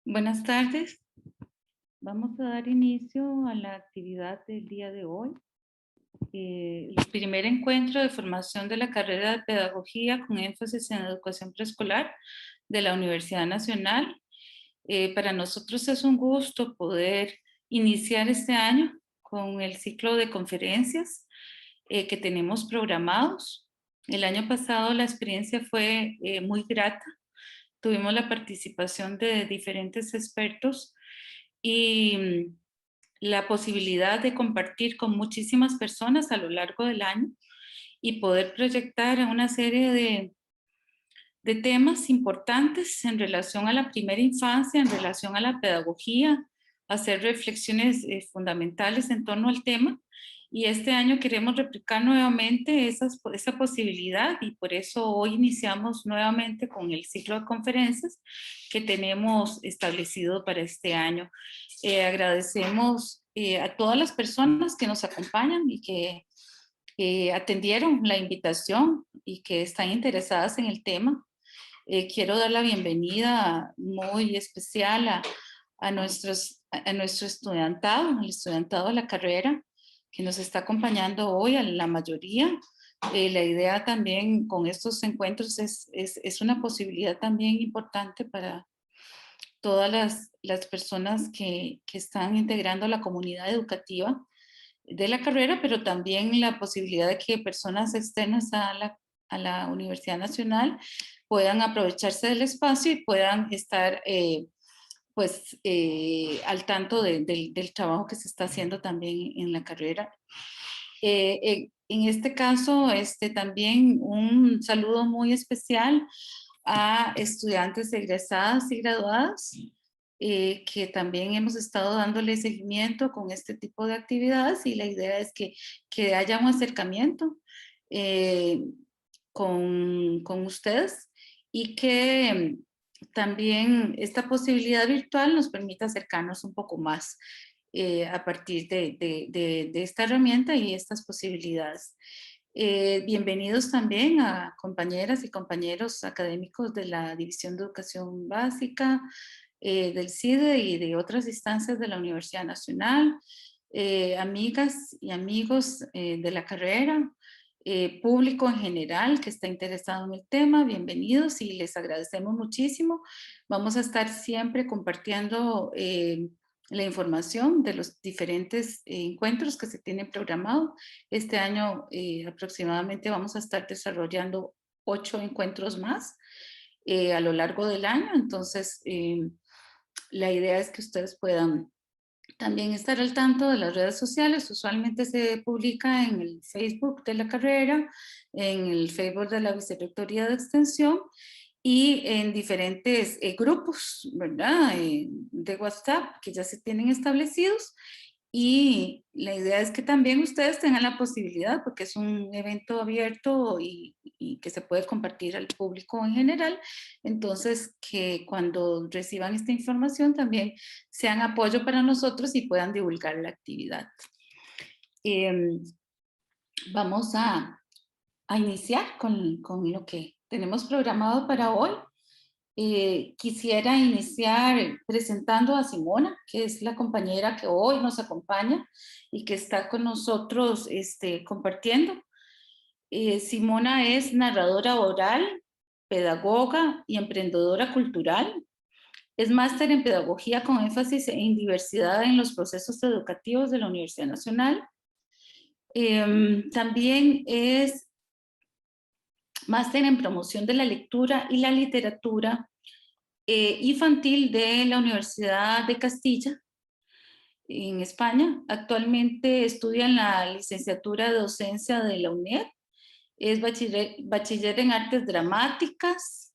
Buenas tardes. Vamos a dar inicio a la actividad del día de hoy. El primer encuentro de formación de la carrera de Pedagogía con énfasis en educación preescolar de la Universidad Nacional. Para nosotros es un gusto poder iniciar este año con el ciclo de conferencias que tenemos programados. El año pasado la experiencia fue muy grata. Tuvimos la participación de diferentes expertos y la posibilidad de compartir con muchísimas personas a lo largo del año y poder proyectar una serie de temas importantes en relación a la primera infancia, en relación a la pedagogía, hacer reflexiones fundamentales en torno al tema. Y este año queremos replicar nuevamente esa posibilidad y por eso hoy iniciamos nuevamente con el ciclo de conferencias que tenemos establecido para este año. Agradecemos a todas las personas que nos acompañan y que atendieron la invitación y que están interesadas en el tema. Quiero dar la bienvenida muy especial a nuestro estudiantado, el estudiantado de la carrera, que nos está acompañando hoy, a la mayoría. La idea también con estos encuentros es una posibilidad también importante para todas las personas que están integrando la comunidad educativa de la carrera, pero también la posibilidad de que personas externas a la Universidad Nacional puedan aprovecharse del espacio y puedan estar al tanto del trabajo que se está haciendo también en la carrera. En este caso, también un saludo muy especial a estudiantes egresadas y graduadas, que también hemos estado dándole seguimiento con este tipo de actividades y la idea es que haya un acercamiento eh, con ustedes y que también esta posibilidad virtual nos permita acercarnos un poco más a partir de esta herramienta y estas posibilidades. Bienvenidos también a compañeras y compañeros académicos de la División de Educación Básica, del CIDE y de otras instancias de la Universidad Nacional, amigas y amigos de la carrera, público en general que está interesado en el tema, bienvenidos y les agradecemos muchísimo. Vamos a estar siempre compartiendo la información de los diferentes encuentros que se tienen programados. Este año aproximadamente vamos a estar desarrollando 8 encuentros más a lo largo del año, entonces la idea es que ustedes puedan también estar al tanto de las redes sociales. Usualmente se publica en el Facebook de la carrera, en el Facebook de la Vicerrectoría de Extensión y en diferentes grupos, ¿verdad? De WhatsApp que ya se tienen establecidos. Y la idea es que también ustedes tengan la posibilidad, porque es un evento abierto y que se puede compartir al público en general, entonces que cuando reciban esta información también sean apoyo para nosotros y puedan divulgar la actividad. Vamos a iniciar con lo que tenemos programado para hoy. Quisiera iniciar presentando a Simona, que es la compañera que hoy nos acompaña y que está con nosotros compartiendo. Simona es narradora oral, pedagoga y emprendedora cultural. Es máster en pedagogía con énfasis en diversidad en los procesos educativos de la Universidad Nacional. También es máster en promoción de la lectura y la literatura infantil de la Universidad de Castilla, en España. Actualmente estudia en la licenciatura de docencia de la UNED. Es bachiller en artes dramáticas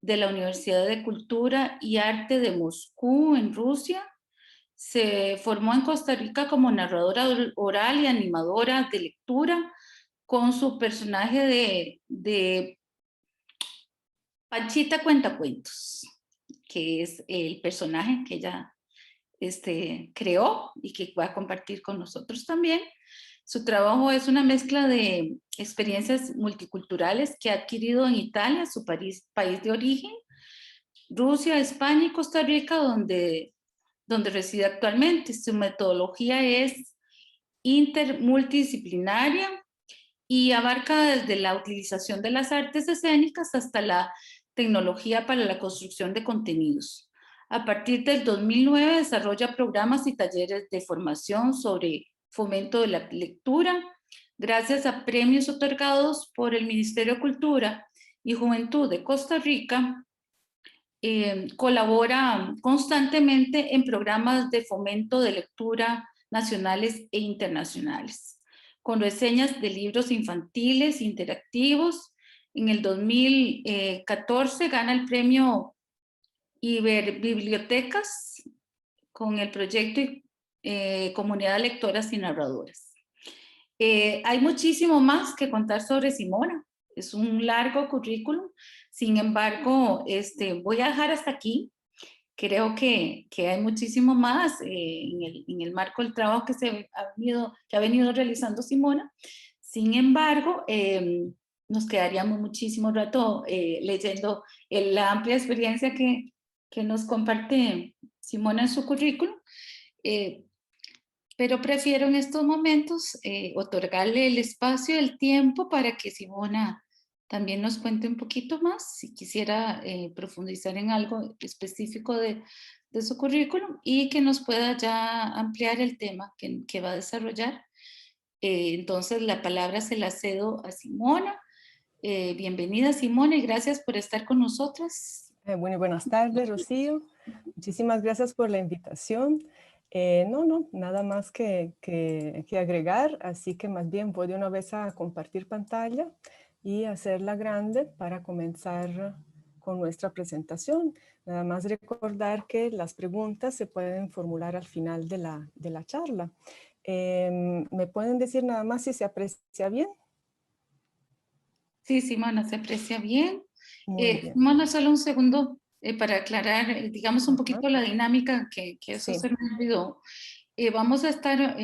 de la Universidad de Cultura y Arte de Moscú, en Rusia. Se formó en Costa Rica como narradora oral y animadora de lectura con su personaje de Panchita Cuentacuentos, que es el personaje que ella creó y que va a compartir con nosotros también. Su trabajo es una mezcla de experiencias multiculturales que ha adquirido en Italia, su país de origen, Rusia, España y Costa Rica, donde reside actualmente. Su metodología es multidisciplinaria y abarca desde la utilización de las artes escénicas hasta la tecnología para la construcción de contenidos. A partir del 2009 desarrolla programas y talleres de formación sobre fomento de la lectura, gracias a premios otorgados por el Ministerio de Cultura y Juventud de Costa Rica. Colabora constantemente en programas de fomento de lectura nacionales e internacionales, con reseñas de libros infantiles interactivos. En el 2014 gana el premio Iberbibliotecas con el proyecto Comunidad de Lectoras y Narradoras. Hay muchísimo más que contar sobre Simona. Es un largo currículum. Sin embargo, voy a dejar hasta aquí. Creo que hay muchísimo más en el marco del trabajo que ha venido realizando Simona. Sin embargo, nos quedaríamos muchísimo rato leyendo la amplia experiencia que nos comparte Simona en su currículum. Pero prefiero en estos momentos otorgarle el espacio y el tiempo para que Simona también nos cuente un poquito más, si quisiera profundizar en algo específico de su currículum y que nos pueda ya ampliar el tema que va a desarrollar. Entonces la palabra se la cedo a Simona. Bienvenida Simona y gracias por estar con nosotras. Buenas tardes, Rocío. Muchísimas gracias por la invitación. No, nada más que agregar, así que más bien voy de una vez a compartir pantalla y hacerla grande para comenzar con nuestra presentación. Nada más recordar que las preguntas se pueden formular al final de la charla. ¿Me pueden decir nada más si se aprecia bien? Sí, Simona, se aprecia bien. Muy bien. Simona, solo un segundo para aclarar, digamos, un poquito la dinámica, que eso Sí. se me olvidó. Vamos a estar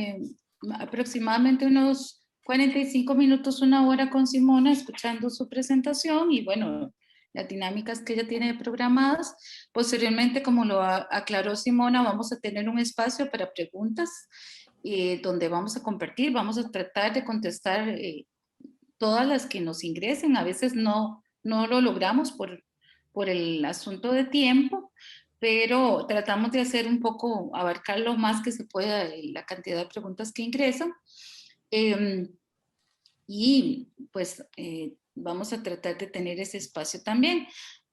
aproximadamente unos 45 minutos, una hora con Simona, escuchando su presentación y, bueno, las dinámicas que ella tiene programadas. Posteriormente, como lo aclaró Simona, vamos a tener un espacio para preguntas donde vamos a compartir, vamos a tratar de contestar todas las que nos ingresen. A veces no lo logramos por el asunto de tiempo, pero tratamos de hacer un poco, abarcar lo más que se pueda la cantidad de preguntas que ingresan. Y pues vamos a tratar de tener ese espacio también.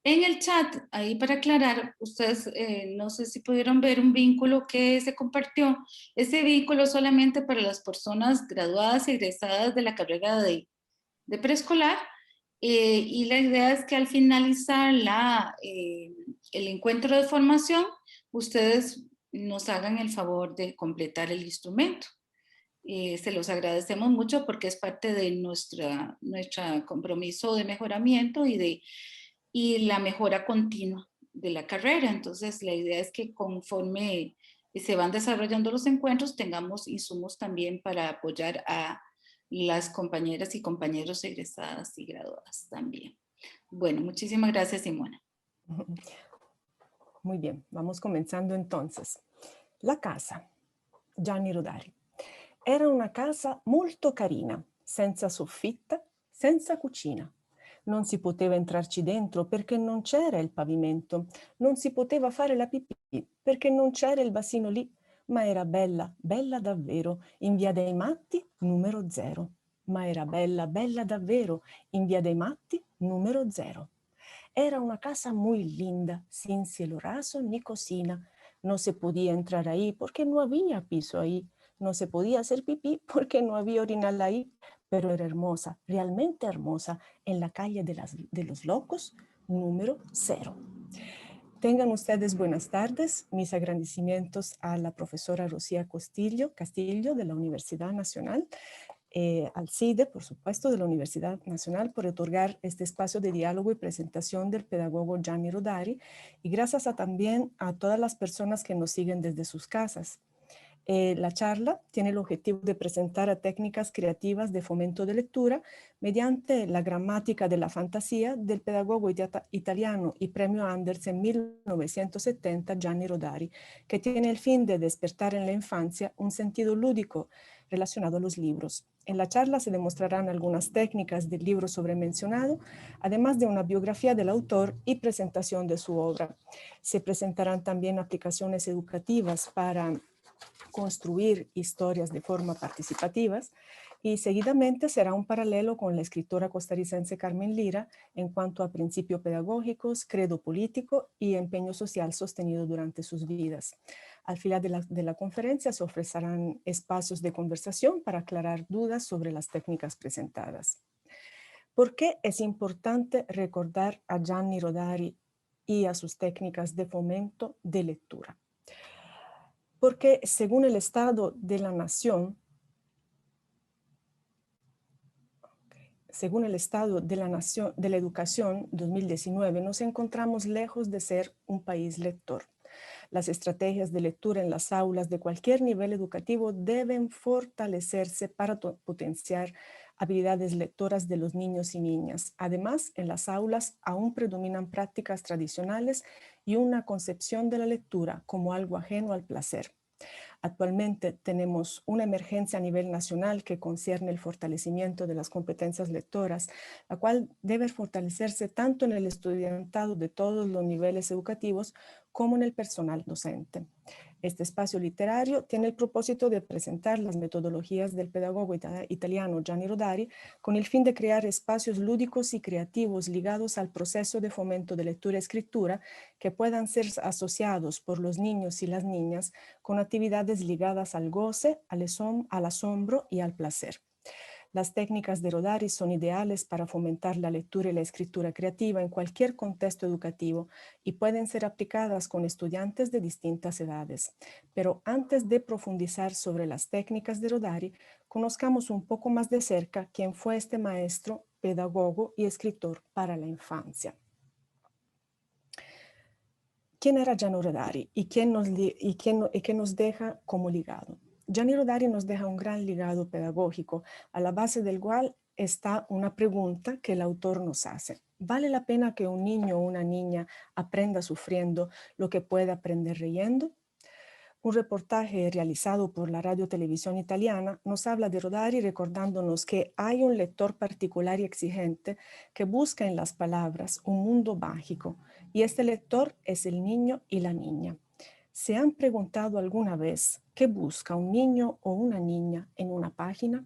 En el chat, ahí para aclarar, ustedes no sé si pudieron ver un vínculo que se compartió. Ese vínculo solamente para las personas graduadas y egresadas de la carrera de preescolar, y la idea es que al finalizar el encuentro de formación, ustedes nos hagan el favor de completar el instrumento. Se los agradecemos mucho porque es parte de nuestro compromiso de mejoramiento y la mejora continua de la carrera. Entonces, la idea es que conforme se van desarrollando los encuentros, tengamos insumos también para apoyar a las compañeras y compañeros egresadas y graduadas también. Bueno, muchísimas gracias, Simona. Muy bien, vamos comenzando entonces. La casa, Gianni Rodari. Era una casa molto carina, senza soffitta, senza cucina. Non si poteva entrarci dentro perché non c'era il pavimento, non si poteva fare la pipì perché non c'era il vasino lì, ma era bella, bella davvero, in via dei Matti, numero 0. Ma era bella, bella davvero, in via dei Matti, numero 0. Era una casa muy linda, sin cielo raso ni cocina. No se podía entrar ahí porque no había piso ahí. No se podía hacer pipí porque no había orinal ahí, pero era hermosa, realmente hermosa, en la calle de los locos, número 0. Tengan ustedes buenas tardes. Mis agradecimientos a la profesora Rocía Castillo de la Universidad Nacional, al CIDE, por supuesto, de la Universidad Nacional, por otorgar este espacio de diálogo y presentación del pedagogo Gianni Rodari, y gracias también a todas las personas que nos siguen desde sus casas. La charla tiene el objetivo de presentar a técnicas creativas de fomento de lectura mediante la gramática de la fantasía del pedagogo italiano y premio Andersen en 1970 Gianni Rodari, que tiene el fin de despertar en la infancia un sentido lúdico relacionado a los libros. En la charla se demostrarán algunas técnicas del libro sobremencionado, además de una biografía del autor y presentación de su obra. Se presentarán también aplicaciones educativas para construir historias de forma participativas y seguidamente será un paralelo con la escritora costarricense Carmen Lira en cuanto a principios pedagógicos, credo político y empeño social sostenido durante sus vidas. Al final de la conferencia se ofrecerán espacios de conversación para aclarar dudas sobre las técnicas presentadas. ¿Por qué es importante recordar a Gianni Rodari y a sus técnicas de fomento de lectura? Porque según el Estado de la Nación, de la Educación 2019, nos encontramos lejos de ser un país lector. Las estrategias de lectura en las aulas de cualquier nivel educativo deben fortalecerse para potenciar habilidades lectoras de los niños y niñas. Además, en las aulas aún predominan prácticas tradicionales y una concepción de la lectura como algo ajeno al placer. Actualmente tenemos una emergencia a nivel nacional que concierne el fortalecimiento de las competencias lectoras, la cual debe fortalecerse tanto en el estudiantado de todos los niveles educativos como en el personal docente. Este espacio literario tiene el propósito de presentar las metodologías del pedagogo italiano Gianni Rodari con el fin de crear espacios lúdicos y creativos ligados al proceso de fomento de lectura y escritura que puedan ser asociados por los niños y las niñas con actividades ligadas al goce, al asombro y al placer. Las técnicas de Rodari son ideales para fomentar la lectura y la escritura creativa en cualquier contexto educativo y pueden ser aplicadas con estudiantes de distintas edades. Pero antes de profundizar sobre las técnicas de Rodari, conozcamos un poco más de cerca quién fue este maestro, pedagogo y escritor para la infancia. ¿Quién era Gianni Rodari y qué nos deja como legado? Gianni Rodari nos deja un gran legado pedagógico, a la base del cual está una pregunta que el autor nos hace. ¿Vale la pena que un niño o una niña aprenda sufriendo lo que puede aprender riendo? Un reportaje realizado por la Radio Televisión Italiana nos habla de Rodari recordándonos que hay un lector particular y exigente que busca en las palabras un mundo mágico, y este lector es el niño y la niña. ¿Se han preguntado alguna vez qué busca un niño o una niña en una página?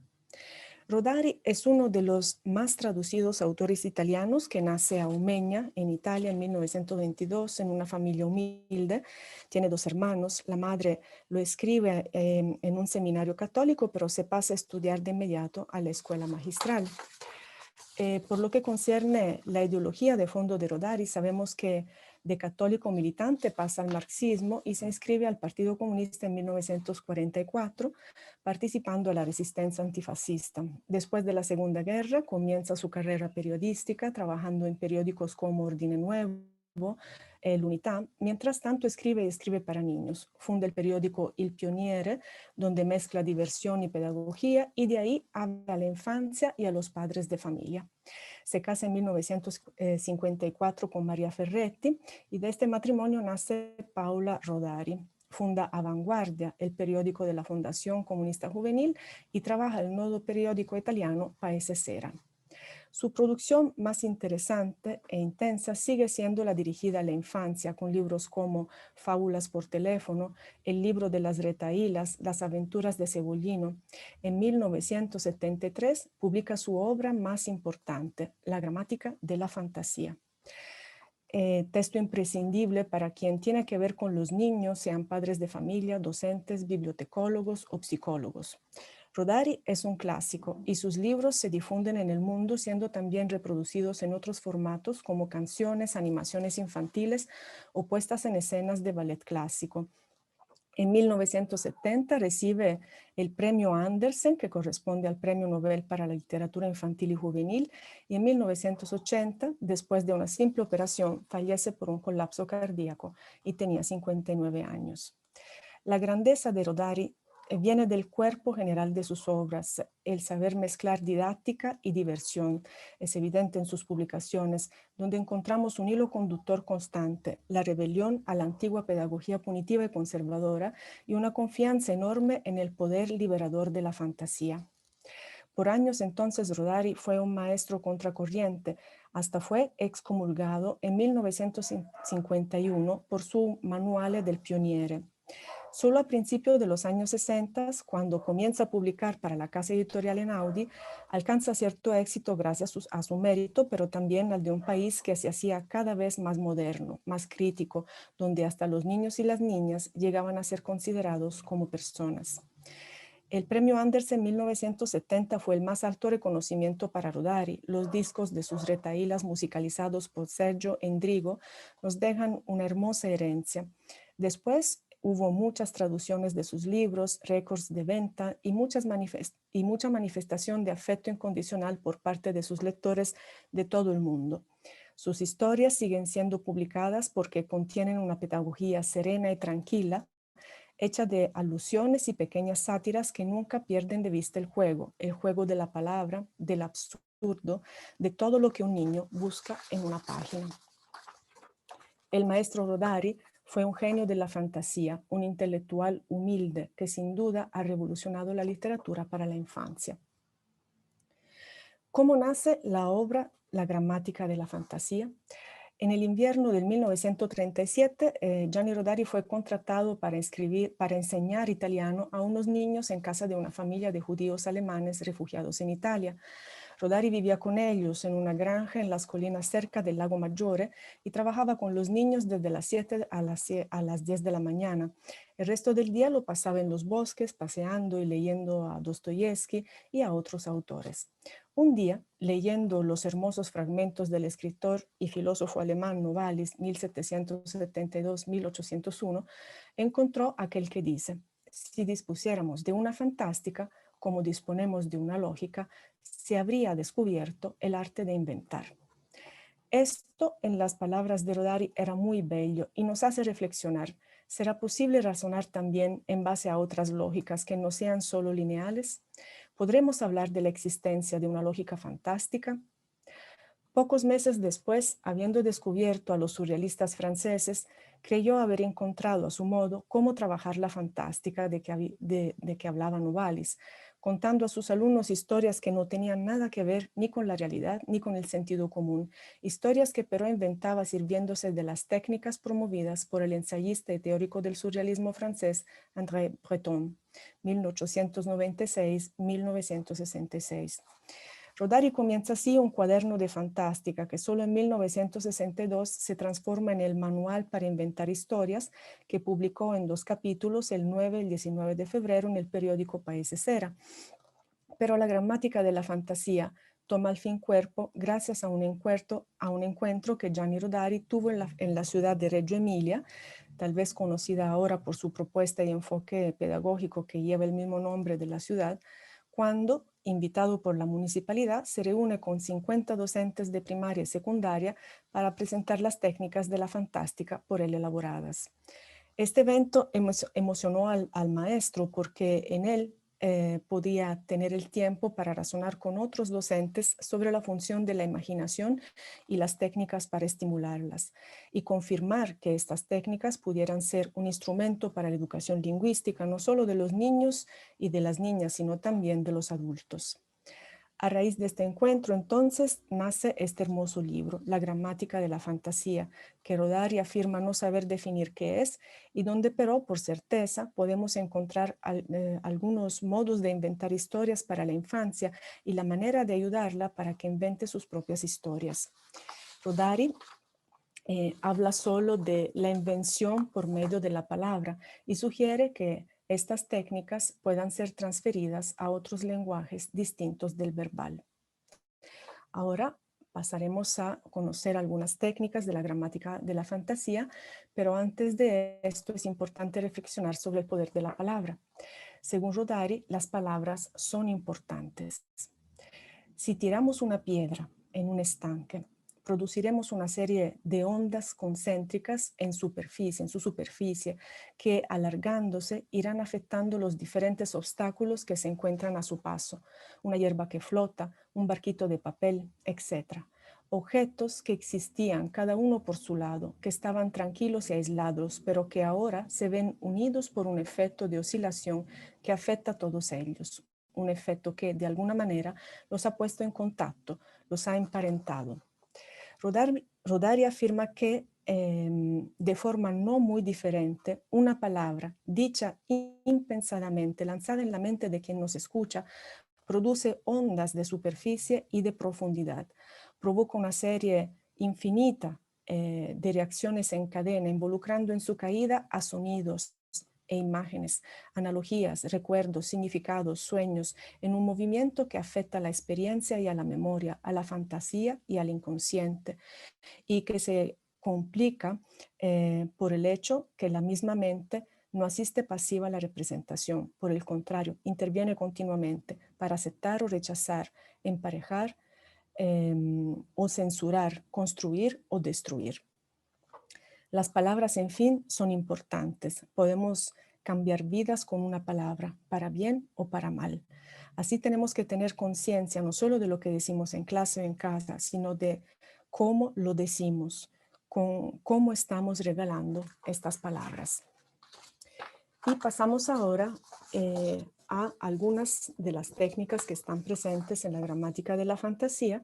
Rodari es uno de los más traducidos autores italianos que nace a Umeña, en Italia, en 1922, en una familia humilde. Tiene 2 hermanos. La madre lo escribe en un seminario católico, pero se pasa a estudiar de inmediato a la escuela magistral. Por lo que concierne la ideología de fondo de Rodari, sabemos que de católico militante pasa al marxismo y se inscribe al Partido Comunista en 1944, participando en la resistencia antifascista. Después de la Segunda Guerra, comienza su carrera periodística, trabajando en periódicos como Ordine Nuevo, l'Unità. Mientras tanto, escribe y escribe para niños. Funda el periódico Il Pioniere, donde mezcla diversión y pedagogía, y de ahí habla a la infancia y a los padres de familia. Se casa en 1954 con María Ferretti y de este matrimonio nace Paola Rodari. Funda Avanguardia, el periódico de la Fundación Comunista Juvenil, y trabaja en el nuevo periódico italiano Paese Sera. Su producción más interesante e intensa sigue siendo la dirigida a la infancia, con libros como Fábulas por teléfono, El libro de las retahílas, Las aventuras de Cebollino. En 1973 publica su obra más importante, La gramática de la fantasía. Texto imprescindible para quien tiene que ver con los niños, sean padres de familia, docentes, bibliotecólogos o psicólogos. Rodari es un clásico y sus libros se difunden en el mundo, siendo también reproducidos en otros formatos como canciones, animaciones infantiles o puestas en escenas de ballet clásico. En 1970 recibe el premio Andersen, que corresponde al Premio Nobel para la Literatura Infantil y Juvenil, y en 1980, después de una simple operación, fallece por un colapso cardíaco y tenía 59 años. La grandeza de Rodari viene del cuerpo general de sus obras, el saber mezclar didáctica y diversión. Es evidente en sus publicaciones, donde encontramos un hilo conductor constante, la rebelión a la antigua pedagogía punitiva y conservadora y una confianza enorme en el poder liberador de la fantasía. Por años entonces Rodari fue un maestro contracorriente, hasta fue excomulgado en 1951 por su Manuale del Pioniere. Solo a principios de los años 60, cuando comienza a publicar para la casa editorial Einaudi, alcanza cierto éxito gracias a su mérito, pero también al de un país que se hacía cada vez más moderno, más crítico, donde hasta los niños y las niñas llegaban a ser considerados como personas. El premio Anders en 1970 fue el más alto reconocimiento para Rodari. Los discos de sus retahílas musicalizados por Sergio Endrigo nos dejan una hermosa herencia. Después hubo muchas traducciones de sus libros, récords de venta y mucha manifestación de afecto incondicional por parte de sus lectores de todo el mundo. Sus historias siguen siendo publicadas porque contienen una pedagogía serena y tranquila, hecha de alusiones y pequeñas sátiras que nunca pierden de vista el juego de la palabra, del absurdo, de todo lo que un niño busca en una página. El maestro Rodari fue un genio de la fantasía, un intelectual humilde que sin duda ha revolucionado la literatura para la infancia. ¿Cómo nace la obra La gramática de la fantasía? En el invierno del 1937, Gianni Rodari fue contratado para enseñar italiano a unos niños en casa de una familia de judíos alemanes refugiados en Italia. Rodari vivía con ellos en una granja en las colinas cerca del Lago Maggiore y trabajaba con los niños desde las 7 a las 10 de la mañana. El resto del día lo pasaba en los bosques, paseando y leyendo a Dostoyevsky y a otros autores. Un día, leyendo los hermosos fragmentos del escritor y filósofo alemán Novalis 1772-1801, encontró aquel que dice: si dispusiéramos de una fantástica, como disponemos de una lógica, se habría descubierto el arte de inventar. Esto, en las palabras de Rodari, era muy bello y nos hace reflexionar. ¿Será posible razonar también en base a otras lógicas que no sean solo lineales? ¿Podremos hablar de la existencia de una lógica fantástica? Pocos meses después, habiendo descubierto a los surrealistas franceses, creyó haber encontrado a su modo cómo trabajar la fantástica de que hablaba Novalis, contando a sus alumnos historias que no tenían nada que ver ni con la realidad ni con el sentido común, historias que pero inventaba sirviéndose de las técnicas promovidas por el ensayista y teórico del surrealismo francés André Breton, 1896-1966. Rodari comienza así un cuaderno de fantástica que solo en 1962 se transforma en el Manual para inventar historias, que publicó en 2 capítulos el 9 y el 19 de febrero en el periódico Paese Sera. Pero la gramática de la fantasía toma al fin cuerpo gracias a un encuentro que Gianni Rodari tuvo en la ciudad de Reggio Emilia, tal vez conocida ahora por su propuesta y enfoque pedagógico que lleva el mismo nombre de la ciudad, cuando, invitado por la municipalidad, se reúne con 50 docentes de primaria y secundaria para presentar las técnicas de la fantástica por él elaboradas. Este evento emocionó al maestro porque en él podía tener el tiempo para razonar con otros docentes sobre la función de la imaginación y las técnicas para estimularlas, y confirmar que estas técnicas pudieran ser un instrumento para la educación lingüística, no solo de los niños y de las niñas, sino también de los adultos. A raíz de este encuentro, entonces, nace este hermoso libro, La gramática de la fantasía, que Rodari afirma no saber definir qué es y donde, pero, por certeza, podemos encontrar algunos modos de inventar historias para la infancia y la manera de ayudarla para que invente sus propias historias. Rodari habla solo de la invención por medio de la palabra y sugiere que estas técnicas puedan ser transferidas a otros lenguajes distintos del verbal. Ahora pasaremos a conocer algunas técnicas de la gramática de la fantasía, pero antes de esto es importante reflexionar sobre el poder de la palabra. Según Rodari, las palabras son importantes. Si tiramos una piedra en un estanque produciremos una serie de ondas concéntricas en su superficie, que alargándose irán afectando los diferentes obstáculos que se encuentran a su paso. Una hierba que flota, un barquito de papel, etc. Objetos que existían cada uno por su lado, que estaban tranquilos y aislados, pero que ahora se ven unidos por un efecto de oscilación que afecta a todos ellos. Un efecto que, de alguna manera, los ha puesto en contacto, los ha emparentado. Rodari afirma que de forma no muy diferente, una palabra dicha impensadamente, lanzada en la mente de quien nos escucha, produce ondas de superficie y de profundidad. Provoca una serie infinita de reacciones en cadena, involucrando en su caída a sonidos e imágenes, analogías, recuerdos, significados, sueños, en un movimiento que afecta a la experiencia y a la memoria, a la fantasía y al inconsciente, y que se complica por el hecho que la misma mente no asiste pasiva a la representación. Por el contrario, interviene continuamente para aceptar o rechazar, emparejar o censurar, construir o destruir. Las palabras, en fin, son importantes. Podemos cambiar vidas con una palabra, para bien o para mal. Así tenemos que tener conciencia no solo de lo que decimos en clase o en casa, sino de cómo lo decimos, cómo estamos regalando estas palabras. Y pasamos ahora a algunas de las técnicas que están presentes en la gramática de la fantasía.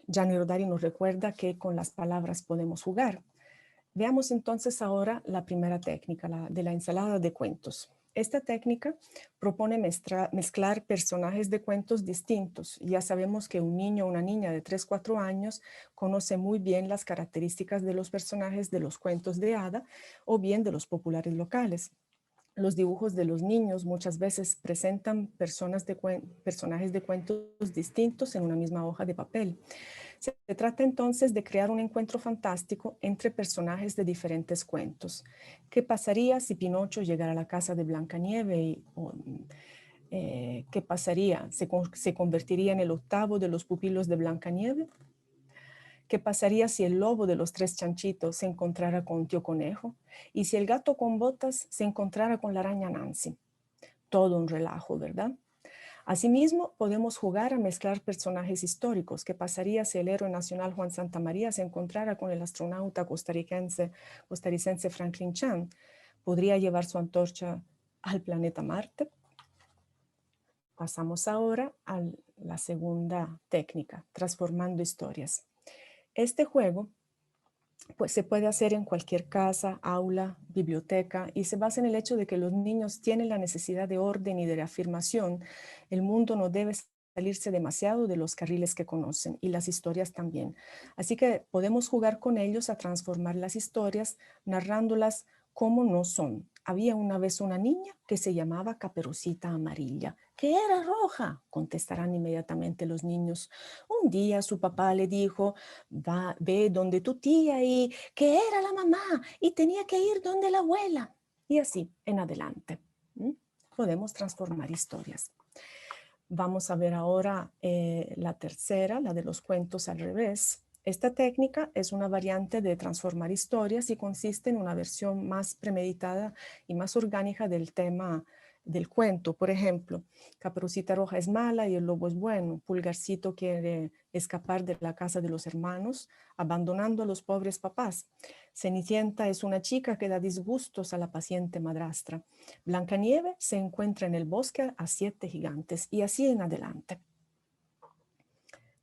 Gianni Rodari nos recuerda que con las palabras podemos jugar. Veamos entonces ahora la primera técnica, la de la ensalada de cuentos. Esta técnica propone mezclar personajes de cuentos distintos. Ya sabemos que un niño o una niña de 3 o 4 años conoce muy bien las características de los personajes de los cuentos de hada o bien de los populares locales. Los dibujos de los niños muchas veces presentan personajes de cuentos distintos en una misma hoja de papel. Se trata entonces de crear un encuentro fantástico entre personajes de diferentes cuentos. ¿Qué pasaría si Pinocho llegara a la casa de Blancanieves? ¿Qué pasaría? ¿Se convertiría en el octavo de los pupilos de Blancanieves? ¿Qué pasaría si el lobo de los 3 chanchitos se encontrara con Tío Conejo? ¿Y si el gato con botas se encontrara con la araña Nancy? Todo un relajo, ¿verdad? Asimismo, podemos jugar a mezclar personajes históricos. ¿Qué pasaría si el héroe nacional Juan Santamaría se encontrara con el astronauta costarricense Franklin Chan? ¿Podría llevar su antorcha al planeta Marte? Pasamos ahora a la segunda técnica, transformando historias. Este juego pues se puede hacer en cualquier casa, aula, biblioteca, y se basa en el hecho de que los niños tienen la necesidad de orden y de reafirmación. El mundo no debe salirse demasiado de los carriles que conocen, y las historias también. Así que podemos jugar con ellos a transformar las historias, narrándolas como no son. Había una vez una niña que se llamaba Caperucita Amarilla, que era roja, contestarán inmediatamente los niños. Un día su papá le dijo: ve donde tu tía y que era la mamá y tenía que ir donde la abuela. Y así en adelante. Podemos transformar historias. Vamos a ver ahora la tercera, la de los cuentos al revés. Esta técnica es una variante de transformar historias y consiste en una versión más premeditada y más orgánica del tema del cuento. Por ejemplo, Caperucita Roja es mala y el lobo es bueno. Pulgarcito quiere escapar de la casa de los hermanos, abandonando a los pobres papás. Cenicienta es una chica que da disgustos a la paciente madrastra. Blancanieves se encuentra en el bosque a 7 gigantes y así en adelante.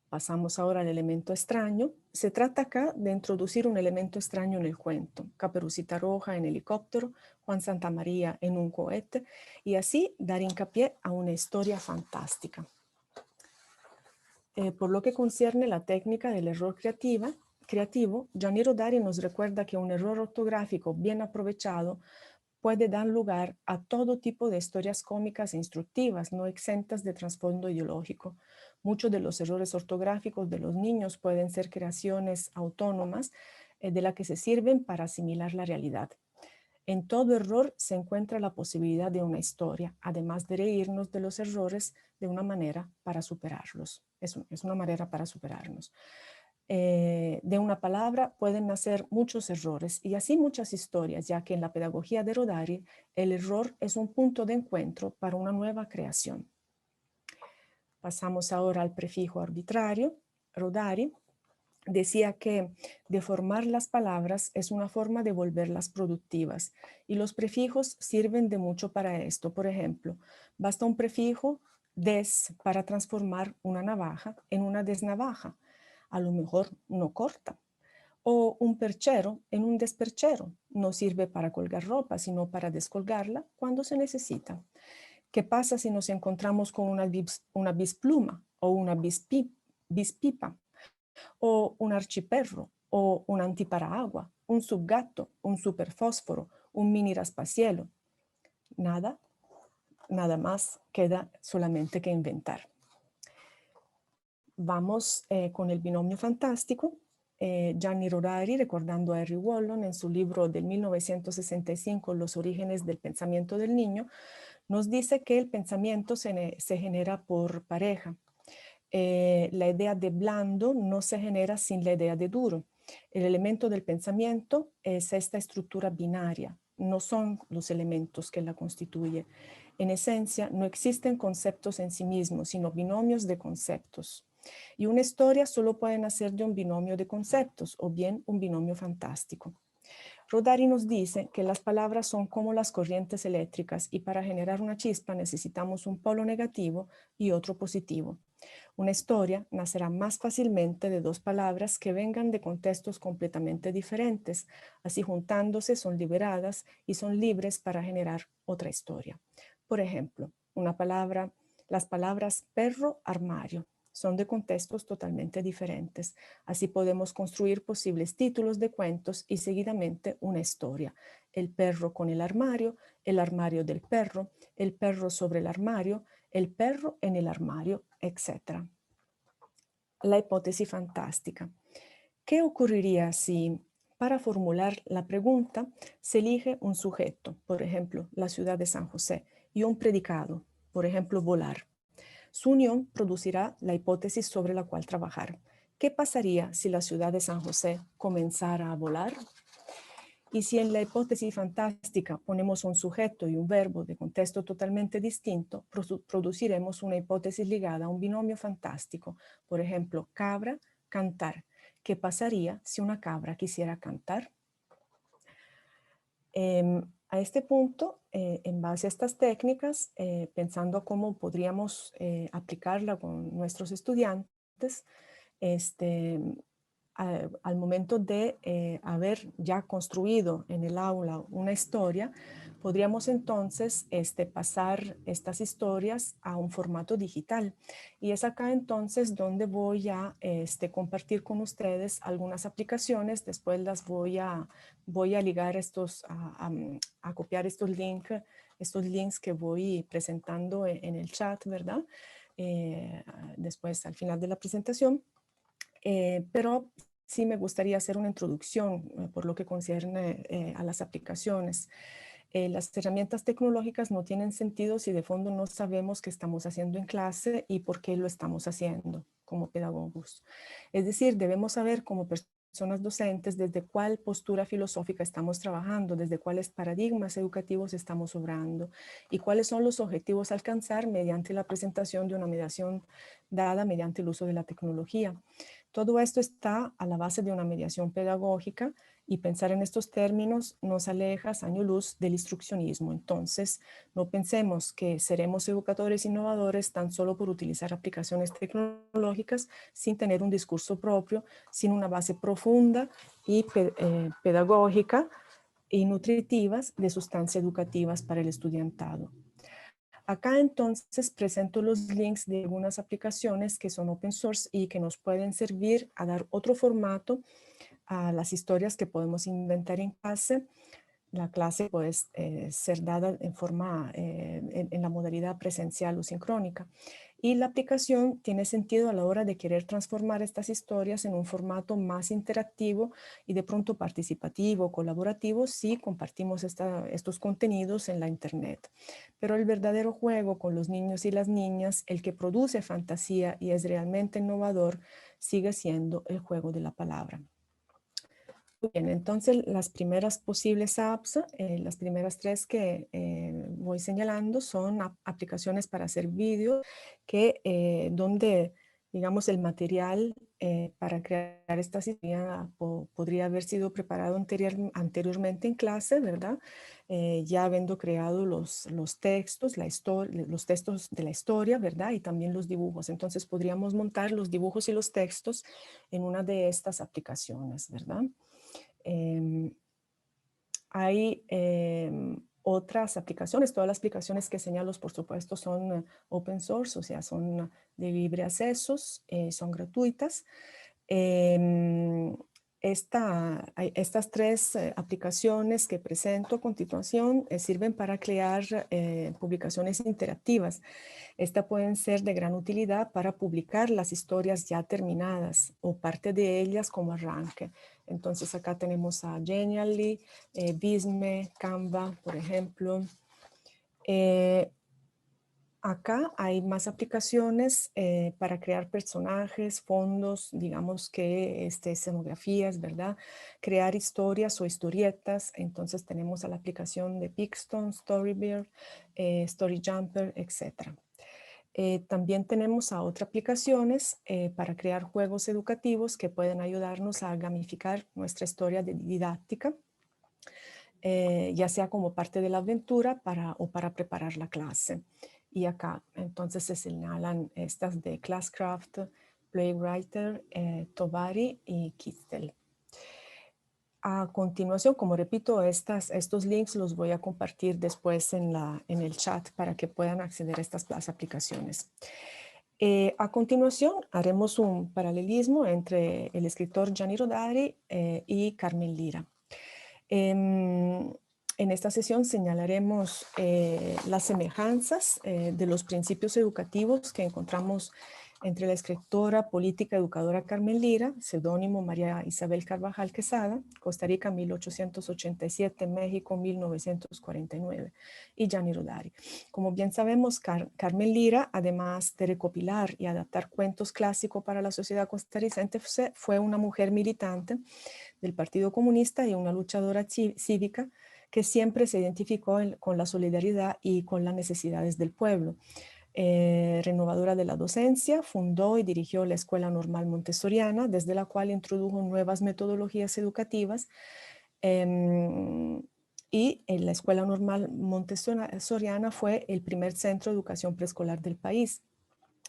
Pasamos ahora al elemento extraño. Se trata acá de introducir un elemento extraño en el cuento. Caperucita Roja en helicóptero, Juan Santamaría en un cohete, y así dar hincapié a una historia fantástica. Por lo que concierne la técnica del error creativo, Gianni Rodari nos recuerda que un error ortográfico bien aprovechado puede dar lugar a todo tipo de historias cómicas e instructivas, no exentas de trasfondo ideológico. Muchos de los errores ortográficos de los niños pueden ser creaciones autónomas de las que se sirven para asimilar la realidad. En todo error se encuentra la posibilidad de una historia, además de reírnos de los errores de una manera para superarlos. Es una manera para superarnos. De una palabra pueden nacer muchos errores y así muchas historias, ya que en la pedagogía de Rodari el error es un punto de encuentro para una nueva creación. Pasamos ahora al prefijo arbitrario. Rodari decía que deformar las palabras es una forma de volverlas productivas y los prefijos sirven de mucho para esto. Por ejemplo, basta un prefijo des para transformar una navaja en una desnavaja. A lo mejor no corta. O un perchero en un desperchero. No sirve para colgar ropa, sino para descolgarla cuando se necesita. ¿Qué pasa si nos encontramos con una bispluma o una bispipa? O un archiperro, o un antiparaagua, un subgato, un superfósforo, un mini raspacielo. Nada más queda solamente que inventar. Vamos con el binomio fantástico. Gianni Rodari, recordando a Henry Wallon en su libro del 1965, Los orígenes del pensamiento del niño, nos dice que el pensamiento se genera por pareja. La idea de blando no se genera sin la idea de duro. El elemento del pensamiento es esta estructura binaria, no son los elementos que la constituyen. En esencia, no existen conceptos en sí mismos, sino binomios de conceptos. Y una historia solo puede nacer de un binomio de conceptos o bien un binomio fantástico. Rodari nos dice que las palabras son como las corrientes eléctricas y para generar una chispa necesitamos un polo negativo y otro positivo. Una historia nacerá más fácilmente de dos palabras que vengan de contextos completamente diferentes. Así juntándose son liberadas y son libres para generar otra historia. Por ejemplo, las palabras perro, armario son de contextos totalmente diferentes. Así podemos construir posibles títulos de cuentos y seguidamente una historia. El perro con el armario del perro, el perro sobre el perro en el armario, etc. La hipótesis fantástica. ¿Qué ocurriría si para formular la pregunta se elige un sujeto, por ejemplo, la ciudad de San José, y un predicado, por ejemplo, volar? Su unión producirá la hipótesis sobre la cual trabajar. ¿Qué pasaría si la ciudad de San José comenzara a volar? Y si en la hipótesis fantástica ponemos un sujeto y un verbo de contexto totalmente distinto, produciremos una hipótesis ligada a un binomio fantástico. Por ejemplo, cabra, cantar. ¿Qué pasaría si una cabra quisiera cantar? A este punto, en base a estas técnicas, pensando cómo podríamos aplicarla con nuestros estudiantes, al momento de haber ya construido en el aula una historia, podríamos entonces pasar estas historias a un formato digital. Y es acá entonces donde voy a compartir con ustedes algunas aplicaciones. Después las voy a ligar a copiar estos links que voy presentando en el chat, ¿verdad? Después al final de la presentación. Pero sí me gustaría hacer una introducción por lo que concierne a las aplicaciones. Las herramientas tecnológicas no tienen sentido si de fondo no sabemos qué estamos haciendo en clase y por qué lo estamos haciendo como pedagogos. Es decir, debemos saber como personas docentes desde cuál postura filosófica estamos trabajando, desde cuáles paradigmas educativos estamos obrando y cuáles son los objetivos a alcanzar mediante la presentación de una mediación dada mediante el uso de la tecnología. Todo esto está a la base de una mediación pedagógica y pensar en estos términos nos aleja años luz del instruccionismo. Entonces, no pensemos que seremos educadores innovadores tan solo por utilizar aplicaciones tecnológicas sin tener un discurso propio, sin una base profunda y pedagógica y nutritivas de sustancias educativas para el estudiantado. Acá entonces presento los links de algunas aplicaciones que son open source y que nos pueden servir a dar otro formato a las historias que podemos inventar en clase. La clase puede ser dada en forma, en la modalidad presencial o sincrónica. Y la aplicación tiene sentido a la hora de querer transformar estas historias en un formato más interactivo y de pronto participativo, colaborativo, si compartimos estos contenidos en la internet. Pero el verdadero juego con los niños y las niñas, el que produce fantasía y es realmente innovador, sigue siendo el juego de la palabra. Bien, entonces las primeras posibles apps, las primeras tres que voy señalando son aplicaciones para hacer vídeo, donde, digamos, el material para crear estas historias podría haber sido preparado anteriormente en clase, ¿verdad? Ya habiendo creado los textos, los textos de la historia, ¿verdad? Y también los dibujos. Entonces podríamos montar los dibujos y los textos en una de estas aplicaciones, ¿verdad? Hay otras aplicaciones, todas las aplicaciones que señalo, por supuesto, son open source, o sea, son de libre acceso, son gratuitas. Estas tres aplicaciones que presento a continuación sirven para crear publicaciones interactivas. Estas pueden ser de gran utilidad para publicar las historias ya terminadas o parte de ellas como arranque. Entonces acá tenemos a Genially, Visme, Canva, por ejemplo. Acá hay más aplicaciones para crear personajes, fondos, digamos que escenografías, ¿verdad? Crear historias o historietas. Entonces tenemos a la aplicación de Pixton, Storybird, Storyjumper, etc. También tenemos a otras aplicaciones para crear juegos educativos que pueden ayudarnos a gamificar nuestra historia didáctica, ya sea como parte de la aventura o para preparar la clase. Y acá entonces se señalan estas de Classcraft, Playwright, Tovari y Kistel. A continuación, como repito, estos links los voy a compartir después en el chat para que puedan acceder a estas aplicaciones. A continuación, haremos un paralelismo entre el escritor Gianni Rodari y Carmen Lira. En esta sesión señalaremos las semejanzas de los principios educativos que encontramos entre la escritora política educadora Carmen Lira, seudónimo María Isabel Carvajal Quesada, Costa Rica 1887, México 1949, y Gianni Rodari. Como bien sabemos, Carmen Lira, además de recopilar y adaptar cuentos clásicos para la sociedad costarricense, fue una mujer militante del Partido Comunista y una luchadora cívica que siempre se identificó con la solidaridad y con las necesidades del pueblo. Renovadora de la docencia, fundó y dirigió la Escuela Normal Montessoriana, desde la cual introdujo nuevas metodologías educativas, y en la Escuela Normal Montessoriana fue el primer centro de educación preescolar del país.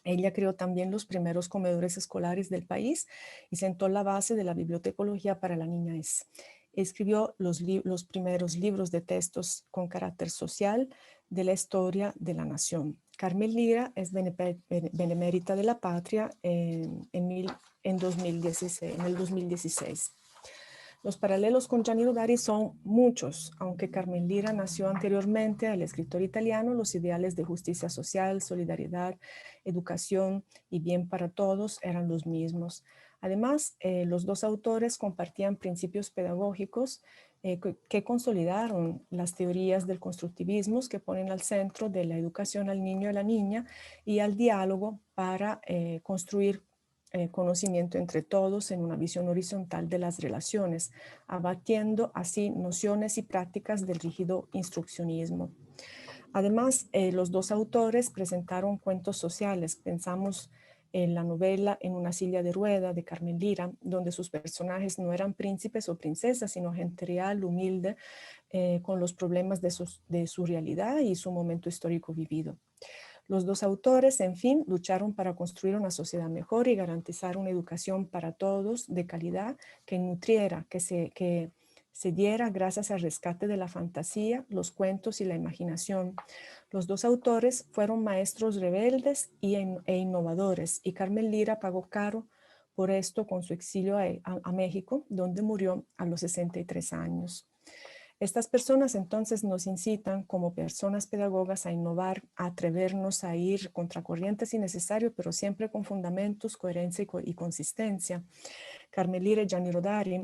Ella creó también los primeros comedores escolares del país y sentó la base de la bibliotecología para la niñez. Escribió los primeros libros de textos con carácter social de la historia de la nación. Carmen Lira es benemérita de la patria en el 2016. Los paralelos con Gianni Rodari son muchos, aunque Carmen Lira nació anteriormente al escritor italiano, los ideales de justicia social, solidaridad, educación y bien para todos eran los mismos. Además, los dos autores compartían principios pedagógicos que consolidaron las teorías del constructivismo que ponen al centro de la educación al niño y a la niña y al diálogo para construir conocimiento entre todos en una visión horizontal de las relaciones, abatiendo así nociones y prácticas del rígido instruccionismo. Además, los dos autores presentaron cuentos sociales. Pensamos en la novela En una silla de rueda de Carmen Lira, donde sus personajes no eran príncipes o princesas, sino gente real, humilde, con los problemas de su realidad y su momento histórico vivido. Los dos autores, en fin, lucharon para construir una sociedad mejor y garantizar una educación para todos de calidad que nutriera, que se diera gracias al rescate de la fantasía, los cuentos y la imaginación. Los dos autores fueron maestros rebeldes e innovadores, y Carmen Lira pagó caro por esto con su exilio a México, donde murió a los 63 años. Estas personas entonces nos incitan como personas pedagogas a innovar, a atrevernos a ir contracorriente si necesario, pero siempre con fundamentos, coherencia y consistencia. Carmelira y Gianni Rodari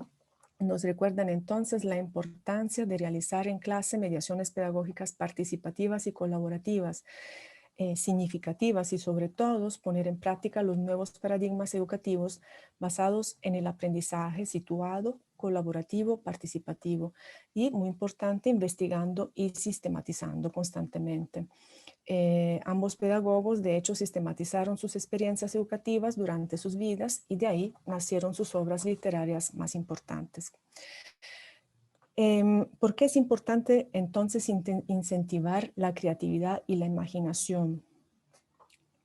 nos recuerdan entonces la importancia de realizar en clase mediaciones pedagógicas participativas y colaborativas, significativas y sobre todo poner en práctica los nuevos paradigmas educativos basados en el aprendizaje situado, colaborativo, participativo y, muy importante, investigando y sistematizando constantemente. Ambos pedagogos, de hecho, sistematizaron sus experiencias educativas durante sus vidas y de ahí nacieron sus obras literarias más importantes. ¿Por qué es importante entonces incentivar la creatividad y la imaginación?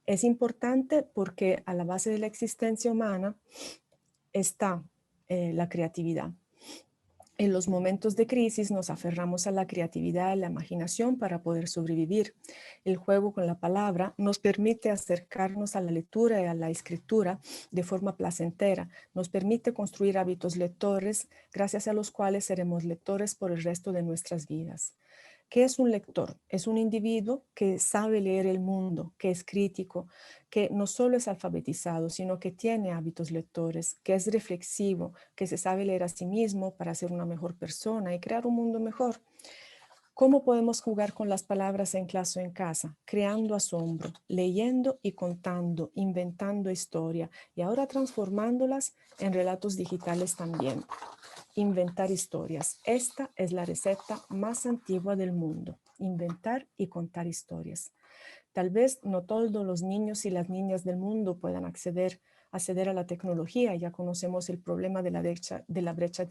Es importante porque a la base de la existencia humana está la creatividad. En los momentos de crisis nos aferramos a la creatividad y la imaginación para poder sobrevivir. El juego con la palabra nos permite acercarnos a la lectura y a la escritura de forma placentera. Nos permite construir hábitos lectores, gracias a los cuales seremos lectores por el resto de nuestras vidas. ¿Qué es un lector? Es un individuo que sabe leer el mundo, que es crítico, que no solo es alfabetizado, sino que tiene hábitos lectores, que es reflexivo, que se sabe leer a sí mismo para ser una mejor persona y crear un mundo mejor. ¿Cómo podemos jugar con las palabras en clase o en casa? Creando asombro, leyendo y contando, inventando historia y ahora transformándolas en relatos digitales también. Inventar historias. Esta es la receta más antigua del mundo. Inventar y contar historias. Tal vez no todos los niños y las niñas del mundo puedan acceder a la tecnología. Ya conocemos el problema de la brecha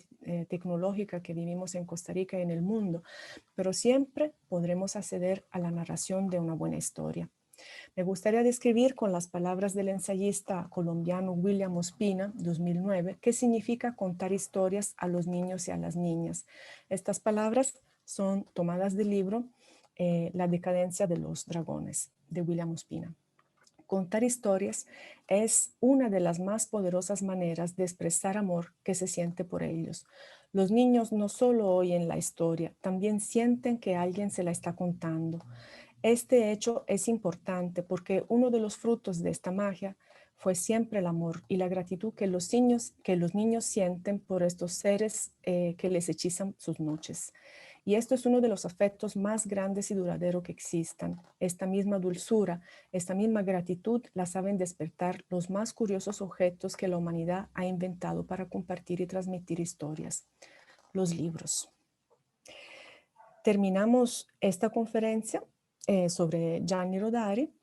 tecnológica que vivimos en Costa Rica y en el mundo, pero siempre podremos acceder a la narración de una buena historia. Me gustaría describir con las palabras del ensayista colombiano William Ospina, 2009, qué significa contar historias a los niños y a las niñas. Estas palabras son tomadas del libro La decadencia de los dragones, de William Ospina. Contar historias es una de las más poderosas maneras de expresar amor que se siente por ellos. Los niños no solo oyen la historia, también sienten que alguien se la está contando. Este hecho es importante porque uno de los frutos de esta magia fue siempre el amor y la gratitud que los niños sienten por estos seres que les hechizan sus noches. Y esto es uno de los afectos más grandes y duraderos que existan. Esta misma dulzura, esta misma gratitud la saben despertar los más curiosos objetos que la humanidad ha inventado para compartir y transmitir historias: los libros. Terminamos esta conferencia sobre Gianni Rodari,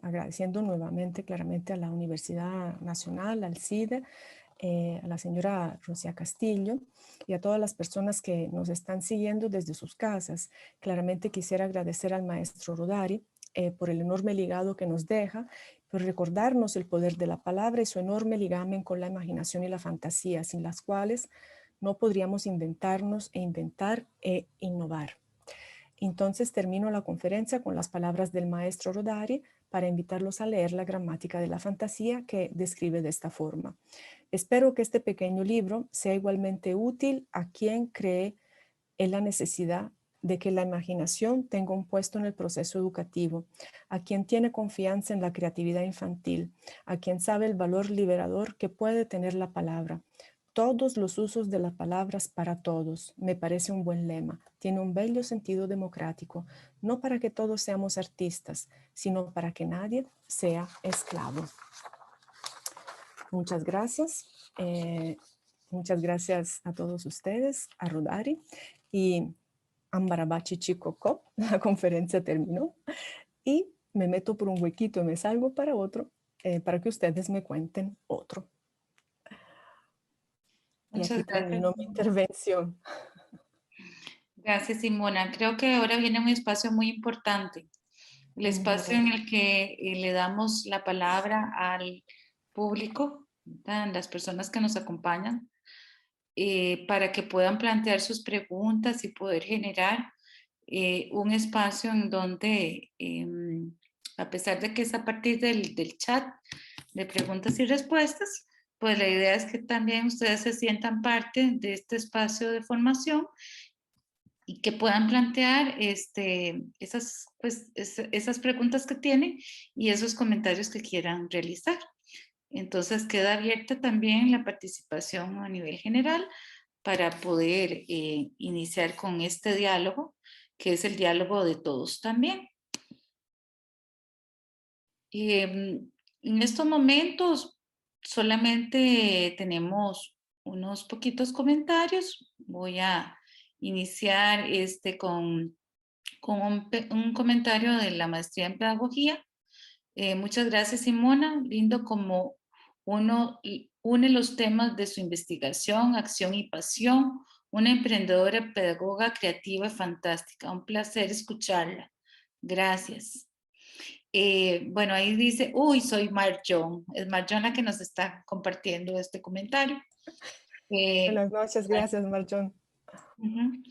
agradeciendo nuevamente claramente a la Universidad Nacional, al CIDE, a la señora Rocía Castillo y a todas las personas que nos están siguiendo desde sus casas. Claramente quisiera agradecer al maestro Rodari por el enorme legado que nos deja, por recordarnos el poder de la palabra y su enorme ligamen con la imaginación y la fantasía, sin las cuales no podríamos inventarnos e inventar e innovar. Entonces termino la conferencia con las palabras del maestro Rodari para invitarlos a leer la gramática de la fantasía, que describe de esta forma. Espero que este pequeño libro sea igualmente útil a quien cree en la necesidad de que la imaginación tenga un puesto en el proceso educativo, a quien tiene confianza en la creatividad infantil, a quien sabe el valor liberador que puede tener la palabra. Todos los usos de las palabras para todos, me parece un buen lema. Tiene un bello sentido democrático, no para que todos seamos artistas, sino para que nadie sea esclavo. Muchas gracias. Muchas gracias a todos ustedes, a Rodari y Ambarabachi Chicocó. La conferencia terminó y me meto por un huequito y me salgo para otro, para que ustedes me cuenten otro. Y aquí Muchas gracias. termino mi intervención. Gracias, Simona. Creo que ahora viene un espacio muy importante, el espacio en el que le damos la palabra al público, a las personas que nos acompañan, para que puedan plantear sus preguntas y poder generar un espacio en donde, a pesar de que es a partir del chat de preguntas y respuestas, pues la idea es que también ustedes se sientan parte de este espacio de formación y que puedan plantear esas preguntas que tienen y esos comentarios que quieran realizar. Entonces queda abierta también la participación a nivel general para poder iniciar con este diálogo, que es el diálogo de todos también. En estos momentos solamente tenemos unos poquitos comentarios. Voy a iniciar con un comentario de la maestría en pedagogía. Muchas gracias, Simona. Lindo como uno une los temas de su investigación, acción y pasión. Una emprendedora, pedagoga, creativa y fantástica. Un placer escucharla. Gracias. Bueno, ahí dice, uy, soy Marjon. Es Marjon la que nos está compartiendo este comentario. Buenas noches, gracias, Marjon. Uh-huh.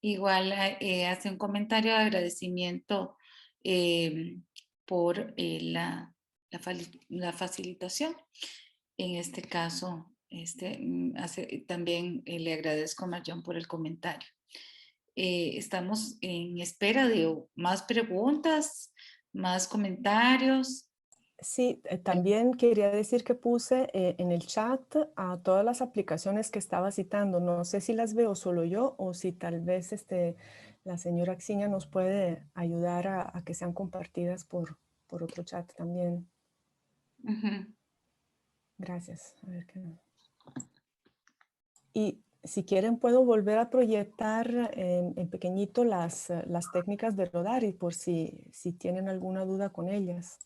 Igual hace un comentario de agradecimiento por la facilitación. En este caso, también le agradezco a Marjon por el comentario. Estamos en espera de más preguntas, más comentarios. Sí, también quería decir que puse en el chat a todas las aplicaciones que estaba citando. No sé si las veo solo yo o si tal vez la señora Xiña nos puede ayudar a que sean compartidas por otro chat también. Uh-huh. Gracias. A ver qué... Y si quieren puedo volver a proyectar en pequeñito las técnicas de Rodari por si tienen alguna duda con ellas.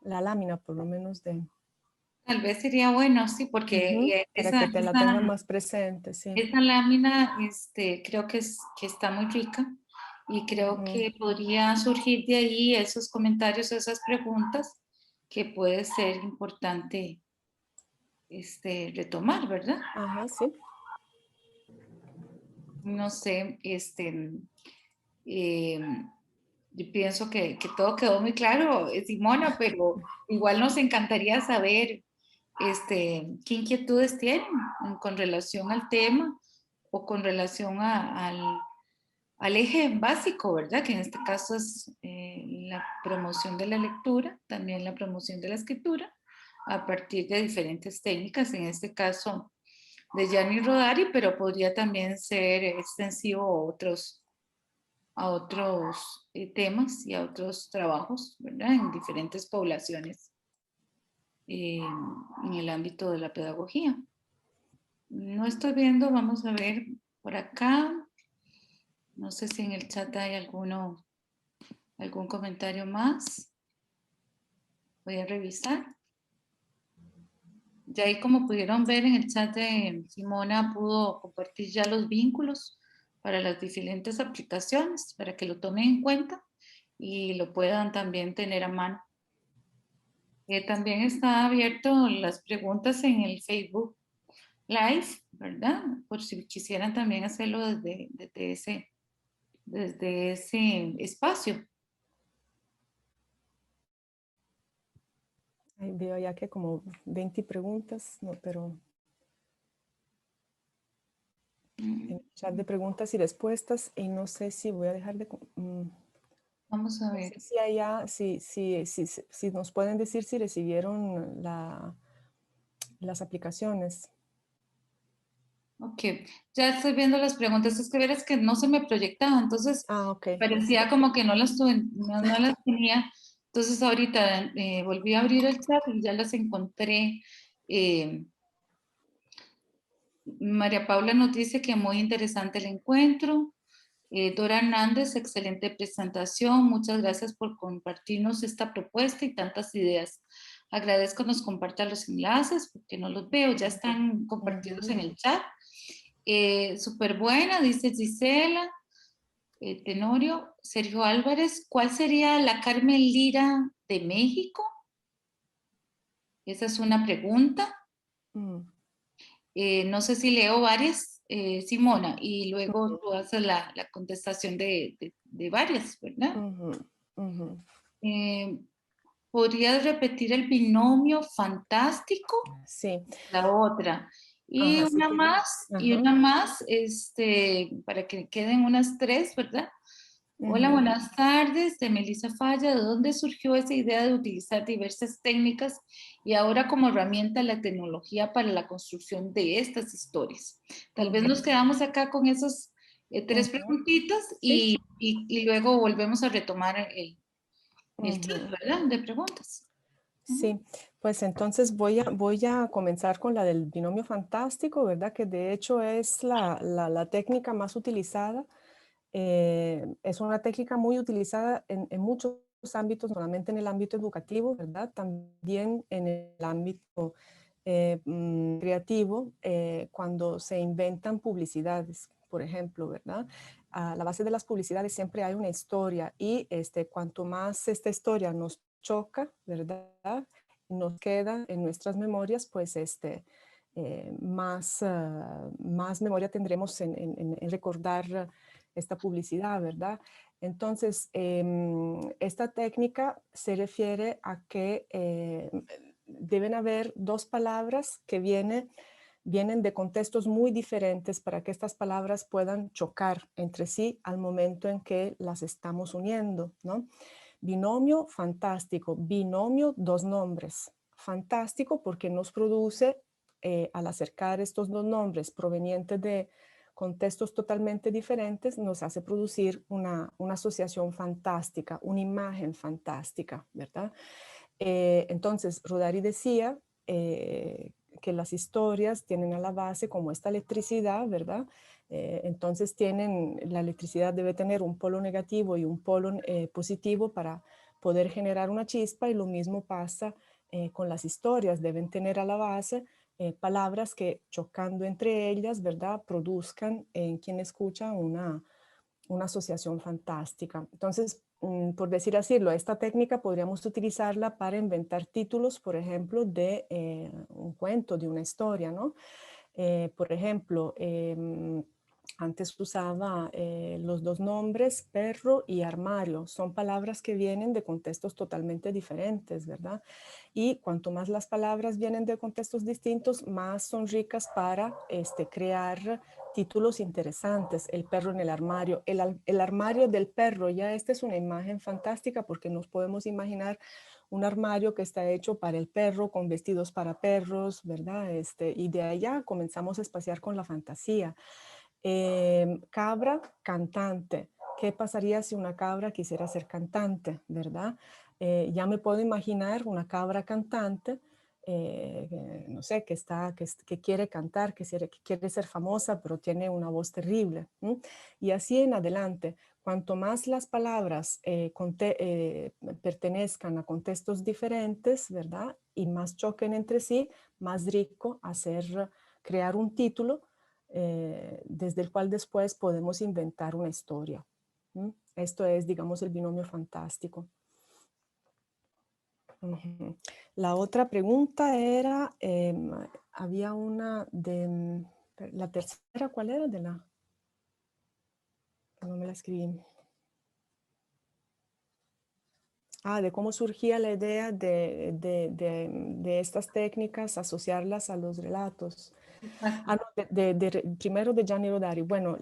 La lámina por lo menos de... Tal vez sería bueno, sí, porque para que te la tengan más presente, sí. Esa lámina creo que está muy rica y creo que podría surgir de ahí esos comentarios, esas preguntas que puede ser importante retomar, ¿verdad? Ajá, sí. No sé, yo pienso que todo quedó muy claro, Simona, pero igual nos encantaría saber qué inquietudes tienen con relación al tema o con relación al eje básico, ¿verdad? Que en este caso es la promoción de la lectura, también la promoción de la escritura, a partir de diferentes técnicas, en este caso de Gianni Rodari, pero podría también ser extensivo a otros temas y a otros trabajos, ¿verdad? En diferentes poblaciones en el ámbito de la pedagogía. No estoy viendo, vamos a ver por acá. No sé si en el chat hay algún comentario más. Voy a revisar. Ya ahí, como pudieron ver en el chat de Simona, pudo compartir ya los vínculos para las diferentes aplicaciones, para que lo tomen en cuenta y lo puedan también tener a mano. También está abierto las preguntas en el Facebook Live, ¿verdad? Por si quisieran también hacerlo desde ese espacio. Ahí veo ya que como 20 preguntas, no, pero en el chat de preguntas y respuestas, y no sé si voy a dejar de... Vamos a ver. No sé si allá, si nos pueden decir si recibieron las aplicaciones. Ok, ya estoy viendo las preguntas. Es que verás que no se me proyectaba, entonces Okay. parecía como que no las tenía. Entonces ahorita volví a abrir el chat y ya las encontré. María Paula nos dice que muy interesante el encuentro. Dora Hernández, excelente presentación. Muchas gracias por compartirnos esta propuesta y tantas ideas. Agradezco nos comparta los enlaces porque no los veo, ya están compartidos en el chat. Súper buena, dice Gisela. Tenorio, Sergio Álvarez, ¿cuál sería la Carmen Lira de México? Esa es una pregunta. No sé si leo varias, Simona, y luego tú haces la contestación de varias, ¿verdad? ¿Podrías repetir el binomio fantástico? Sí. La otra. Y Ajá, sí una tiene. más, Ajá. para que queden unas tres, ¿verdad? Hola, Ujú, buenas tardes, de Melissa Falla. ¿De dónde surgió esa idea de utilizar diversas técnicas y ahora como herramienta la tecnología para la construcción de estas historias? Tal vez nos ujú, quedamos acá con esas tres ujú. preguntitas Sí. y luego volvemos a retomar el chat, Ujú. ¿verdad? De preguntas. Ujú. Sí, pues entonces voy a comenzar con la del binomio fantástico, ¿verdad? Que de hecho es la técnica más utilizada. Es una técnica muy utilizada en muchos ámbitos, no solamente en el ámbito educativo, ¿verdad? También en el ámbito creativo, cuando se inventan publicidades, por ejemplo, ¿verdad? A la base de las publicidades siempre hay una historia y cuanto más esta historia nos choca, ¿verdad? Nos queda en nuestras memorias, pues más memoria tendremos en recordar esta publicidad, ¿verdad? Entonces, esta técnica se refiere a que deben haber dos palabras que vienen de contextos muy diferentes para que estas palabras puedan chocar entre sí al momento en que las estamos uniendo, ¿no? Binomio, fantástico. Binomio, dos nombres. Fantástico porque nos produce, al acercar estos dos nombres provenientes de contextos totalmente diferentes, nos hace producir una asociación fantástica, una imagen fantástica, ¿verdad? Entonces, Rodari decía que las historias tienen a la base como esta electricidad, ¿verdad? Entonces la electricidad debe tener un polo negativo y un polo positivo para poder generar una chispa y lo mismo pasa con las historias, deben tener a la base palabras que chocando entre ellas, ¿verdad? Produzcan en quien escucha una asociación fantástica. Entonces, por decir así, esta técnica podríamos utilizarla para inventar títulos, por ejemplo, de un cuento, de una historia, ¿no? Por ejemplo, antes usaba los dos nombres perro y armario. Son palabras que vienen de contextos totalmente diferentes, ¿verdad? Y cuanto más las palabras vienen de contextos distintos, más son ricas para crear títulos interesantes. El perro en el armario, el armario del perro, ya esta es una imagen fantástica porque nos podemos imaginar un armario que está hecho para el perro, con vestidos para perros, ¿verdad? Y de allá comenzamos a espaciar con la fantasía. Cabra, cantante. ¿Qué pasaría si una cabra quisiera ser cantante, verdad? Ya me puedo imaginar una cabra cantante, no sé, que quiere cantar, que quiere ser famosa, pero tiene una voz terrible. ¿M? Y así en adelante. Cuanto más las palabras pertenezcan a contextos diferentes, ¿verdad? Y más choquen entre sí, más rico crear un título desde el cual después podemos inventar una historia. ¿Mm? Esto es, digamos, el binomio fantástico. Ujú. La otra pregunta era, había una de, la tercera, ¿cuál era? No me la escribí. De cómo surgía la idea de estas técnicas, asociarlas a los relatos. Exacto. No, primero de Gianni Rodari. Bueno,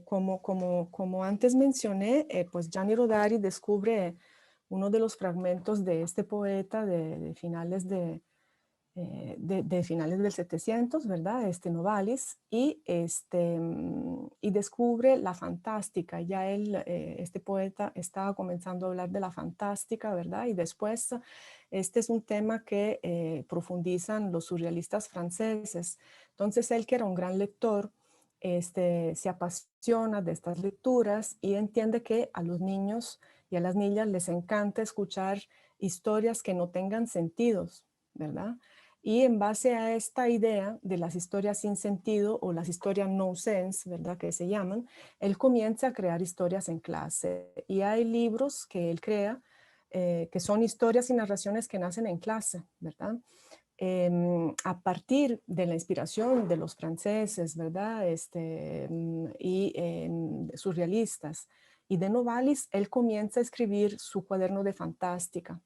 como antes mencioné, pues Gianni Rodari descubre uno de los fragmentos de este poeta de finales de finales del 700, ¿verdad? Novalis, y descubre la fantástica. Ya este poeta estaba comenzando a hablar de la fantástica, ¿verdad? Y después, este es un tema que profundizan los surrealistas franceses. Entonces, él que era un gran lector, se apasiona de estas lecturas y entiende que a los niños y a las niñas les encanta escuchar historias que no tengan sentidos, ¿verdad? Y en base a esta idea de las historias sin sentido o las historias no sense, ¿verdad? Que se llaman, él comienza a crear historias en clase. Y hay libros que él crea que son historias y narraciones que nacen en clase, ¿verdad? A partir de la inspiración de los franceses, ¿verdad? Y surrealistas y de Novalis, él comienza a escribir su cuaderno de fantástica.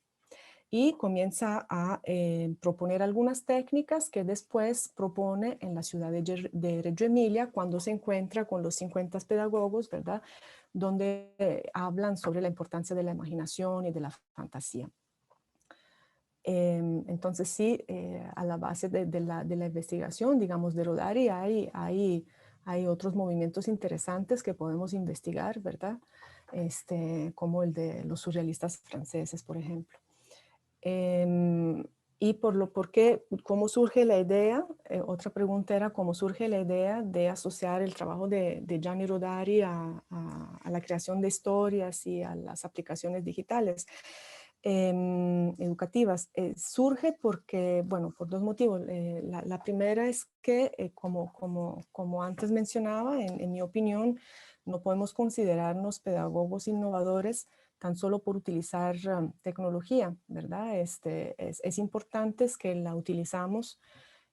y comienza a proponer algunas técnicas que después propone en la ciudad de Reggio Emilia cuando se encuentra con los 50 pedagogos, ¿verdad? Donde hablan sobre la importancia de la imaginación y de la fantasía. Entonces sí, a la base de la investigación, digamos, de Rodari hay otros movimientos interesantes que podemos investigar, ¿verdad? Como el de los surrealistas franceses, por ejemplo. Y ¿cómo surge la idea? Otra pregunta era cómo surge la idea de asociar el trabajo de Gianni Rodari a la creación de historias y a las aplicaciones digitales educativas. Surge porque, bueno, por dos motivos. La primera es que, como antes mencionaba, en mi opinión, no podemos considerarnos pedagogos innovadores tan solo por utilizar tecnología, ¿verdad? Es importante que la utilizamos,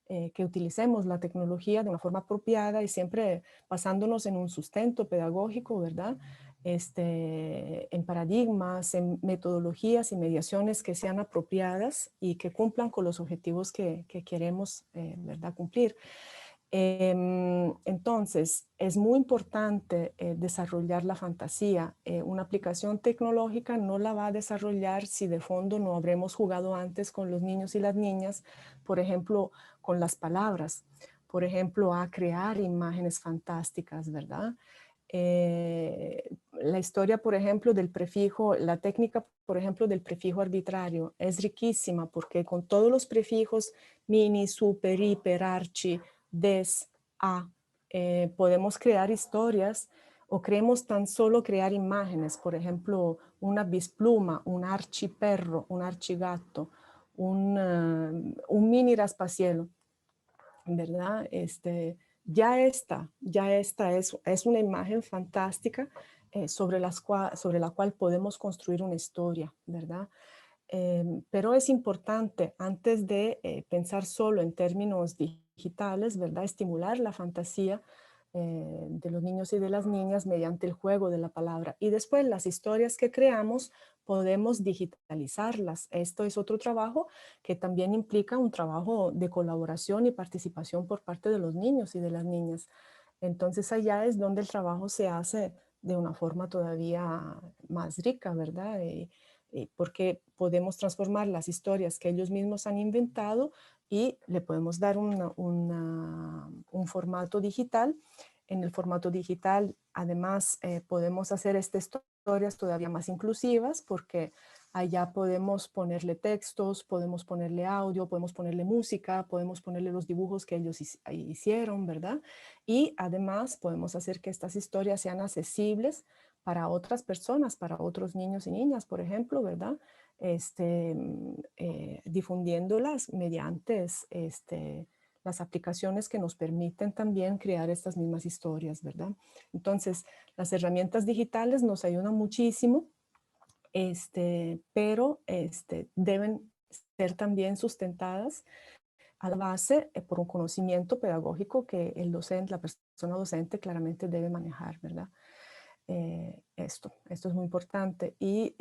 que utilicemos la tecnología de una forma apropiada y siempre basándonos en un sustento pedagógico, ¿verdad? En paradigmas, en metodologías y mediaciones que sean apropiadas y que cumplan con los objetivos que queremos, ¿verdad? Cumplir. Entonces, es muy importante desarrollar la fantasía. Una aplicación tecnológica no la va a desarrollar si de fondo no habremos jugado antes con los niños y las niñas, por ejemplo, con las palabras, por ejemplo, a crear imágenes fantásticas, ¿verdad? La historia, por ejemplo, del prefijo, la técnica, por ejemplo, del prefijo arbitrario es riquísima porque con todos los prefijos mini, super, hiper, archi, des, a, podemos crear historias o queremos tan solo crear imágenes, por ejemplo, una bispluma, un archiperro, un archigato, un mini raspacielo, ¿verdad? Ya esta es una imagen fantástica sobre la cual podemos construir una historia, ¿verdad? Pero es importante, antes de pensar solo en términos digitales, ¿verdad? Estimular la fantasía de los niños y de las niñas mediante el juego de la palabra. Y después las historias que creamos podemos digitalizarlas. Esto es otro trabajo que también implica un trabajo de colaboración y participación por parte de los niños y de las niñas. Entonces allá es donde el trabajo se hace de una forma todavía más rica, ¿verdad? Porque podemos transformar las historias que ellos mismos han inventado y le podemos dar un formato digital. En el formato digital, además, podemos hacer estas historias todavía más inclusivas porque allá podemos ponerle textos, podemos ponerle audio, podemos ponerle música, podemos ponerle los dibujos que ellos hicieron, ¿verdad? Y además podemos hacer que estas historias sean accesibles para otras personas, para otros niños y niñas, por ejemplo, ¿verdad? Difundiéndolas mediante las aplicaciones que nos permiten también crear estas mismas historias, ¿verdad? Entonces, las herramientas digitales nos ayudan muchísimo, pero deben ser también sustentadas a la base por un conocimiento pedagógico que el docente, la persona docente claramente debe manejar, ¿verdad? Esto es muy importante y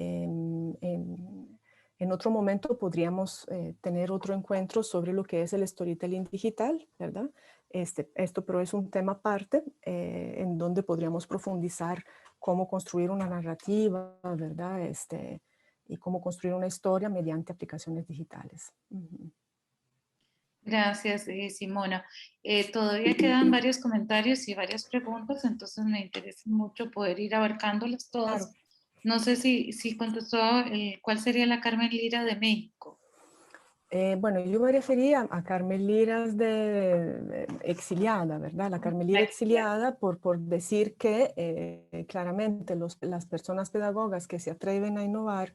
en otro momento podríamos tener otro encuentro sobre lo que es el storytelling digital, ¿verdad? Esto pero es un tema aparte en donde podríamos profundizar cómo construir una narrativa, ¿verdad? Y cómo construir una historia mediante aplicaciones digitales. Gracias, Simona. Todavía quedan varios comentarios y varias preguntas, entonces me interesa mucho poder ir abarcándolas Claro. todas. No sé si contestó cuál sería la Carmen Lira de México. Bueno, yo me refería a Carmen Liras de exiliada, ¿verdad? La Carmen Lira exiliada por decir que claramente las personas pedagogas que se atreven a innovar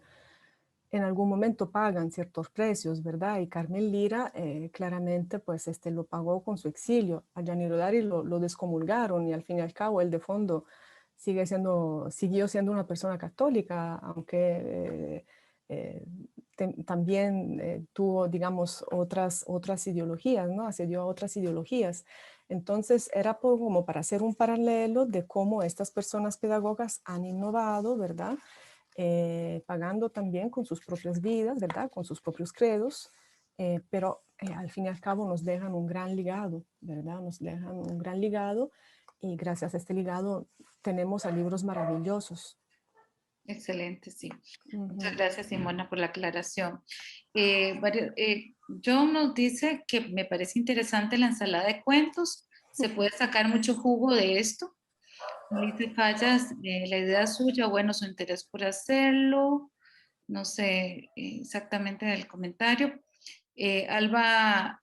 en algún momento pagan ciertos precios, ¿verdad? Y Carmen Lira claramente pues lo pagó con su exilio. A Gianni Rodari lo descomulgaron y al fin y al cabo él de fondo siguió siendo una persona católica, aunque también tuvo, digamos, otras ideologías, ¿no? Accedió a otras ideologías. Entonces era como para hacer un paralelo de cómo estas personas pedagogas han innovado, ¿verdad? pagando también con sus propias vidas, ¿verdad? Con sus propios credos, pero al fin y al cabo nos dejan un gran legado, ¿verdad? Nos dejan un gran legado y gracias a este legado tenemos a libros maravillosos. Excelente, sí. Muchas Ujú. gracias, Simona, por la aclaración. John nos dice que me parece interesante la ensalada de cuentos. Se puede sacar mucho jugo de esto. Dice Fallas, la idea suya, bueno, su interés por hacerlo. No sé exactamente el comentario. Alba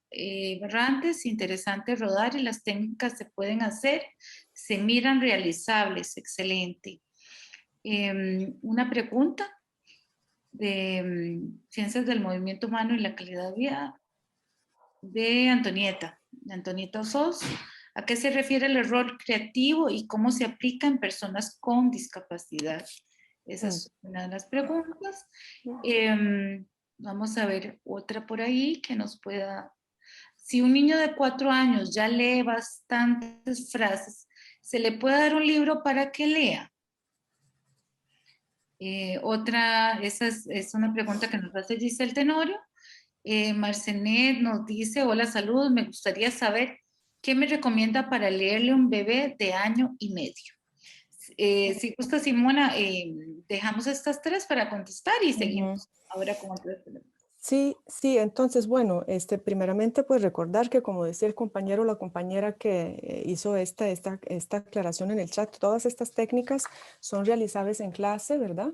Barrantes, interesante rodar y las técnicas se pueden hacer, se miran realizables, excelente. Una pregunta de Ciencias del Movimiento Humano y la Calidad de Vida de Antonieta Osos. ¿A qué se refiere el error creativo y cómo se aplica en personas con discapacidad? Esa Mm. es una de las preguntas. Mm. Vamos a ver otra por ahí que nos pueda... Si un niño de 4 años ya lee bastantes frases, ¿se le puede dar un libro para que lea? Esa es una pregunta que nos hace Giselle Tenorio. Marcenet nos dice, hola, saludos, me gustaría saber qué me recomienda para leerle a un bebé de 1 año y medio. Si gusta, Simona, dejamos estas tres para contestar y Ujú. seguimos ahora con otras preguntas. Sí, sí, entonces, bueno, primeramente, pues recordar que, como decía el compañero o la compañera que hizo esta aclaración en el chat, todas estas técnicas son realizables en clase, ¿verdad?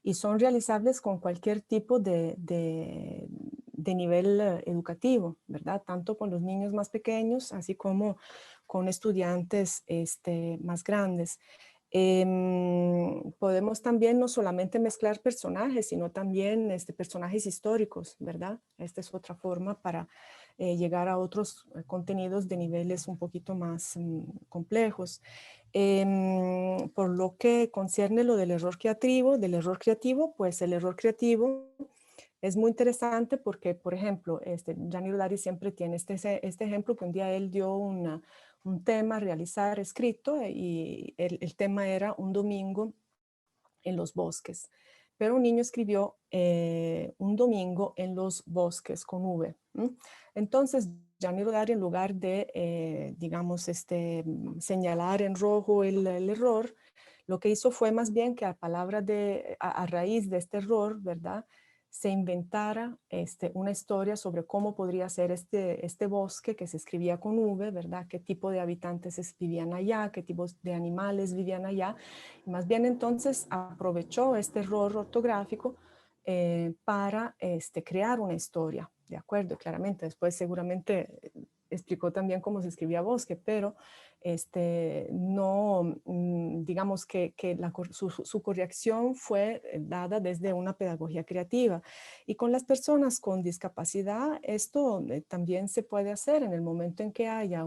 Y son realizables con cualquier tipo de nivel educativo, ¿verdad? Tanto con los niños más pequeños, así como con estudiantes más grandes. Podemos también no solamente mezclar personajes, sino también personajes históricos, ¿verdad? Esta es otra forma para llegar a otros contenidos de niveles un poquito más complejos. Por lo que concierne lo del error creativo, pues el error creativo es muy interesante porque, por ejemplo, Gianni Rodari siempre tiene este ejemplo que un día él dio un tema a realizar escrito y el tema era un domingo en los bosques. Pero un niño escribió un domingo en los bosques con V. Entonces, Gianni Rodari, en lugar de, digamos, señalar en rojo el error, lo que hizo fue más bien que a raíz de este error, ¿verdad?, se inventara una historia sobre cómo podría ser este bosque que se escribía con V, ¿verdad? Qué tipo de habitantes vivían allá, qué tipos de animales vivían allá. Más bien entonces aprovechó este error ortográfico para crear una historia, ¿de acuerdo? Claramente, después seguramente explicó también cómo se escribía bosque, pero no, digamos que su corrección fue dada desde una pedagogía creativa. Y con las personas con discapacidad, esto también se puede hacer en el momento en que haya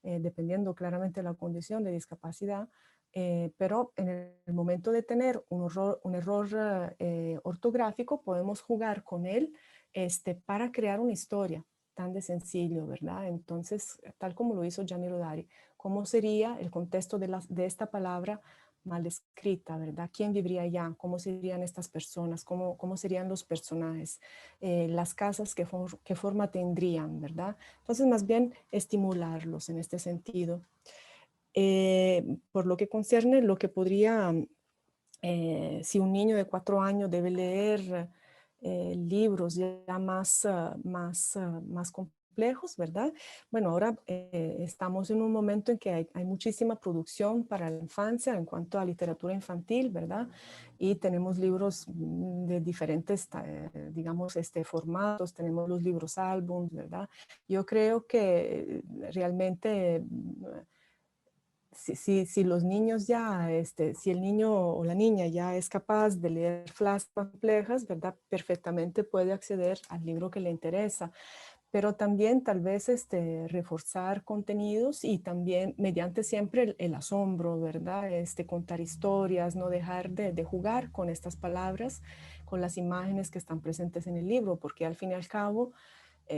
dependiendo claramente de la condición de discapacidad, pero en el momento de tener un error ortográfico, podemos jugar con él para crear una historia tan de sencillo, ¿verdad? Entonces, tal como lo hizo Gianni Rodari, ¿cómo sería el contexto de esta palabra mal escrita, ¿verdad? ¿Quién viviría allá? ¿Cómo serían estas personas? ¿Cómo serían los personajes? Las casas, ¿qué forma tendrían, ¿verdad? Entonces, más bien estimularlos en este sentido. Por lo que concierne, lo que podría, si un niño de 4 años debe leer libros ya más complejos, ¿verdad? Bueno, ahora estamos en un momento en que hay muchísima producción para la infancia en cuanto a literatura infantil, ¿verdad? Y tenemos libros de diferentes, digamos, formatos, tenemos los libros álbum, ¿verdad? Yo creo que realmente si los niños ya, si el niño o la niña ya es capaz de leer frases complejas, ¿verdad? Perfectamente puede acceder al libro que le interesa, pero también tal vez reforzar contenidos y también mediante siempre el asombro, ¿verdad? Contar historias, no dejar de jugar con estas palabras, con las imágenes que están presentes en el libro, porque al fin y al cabo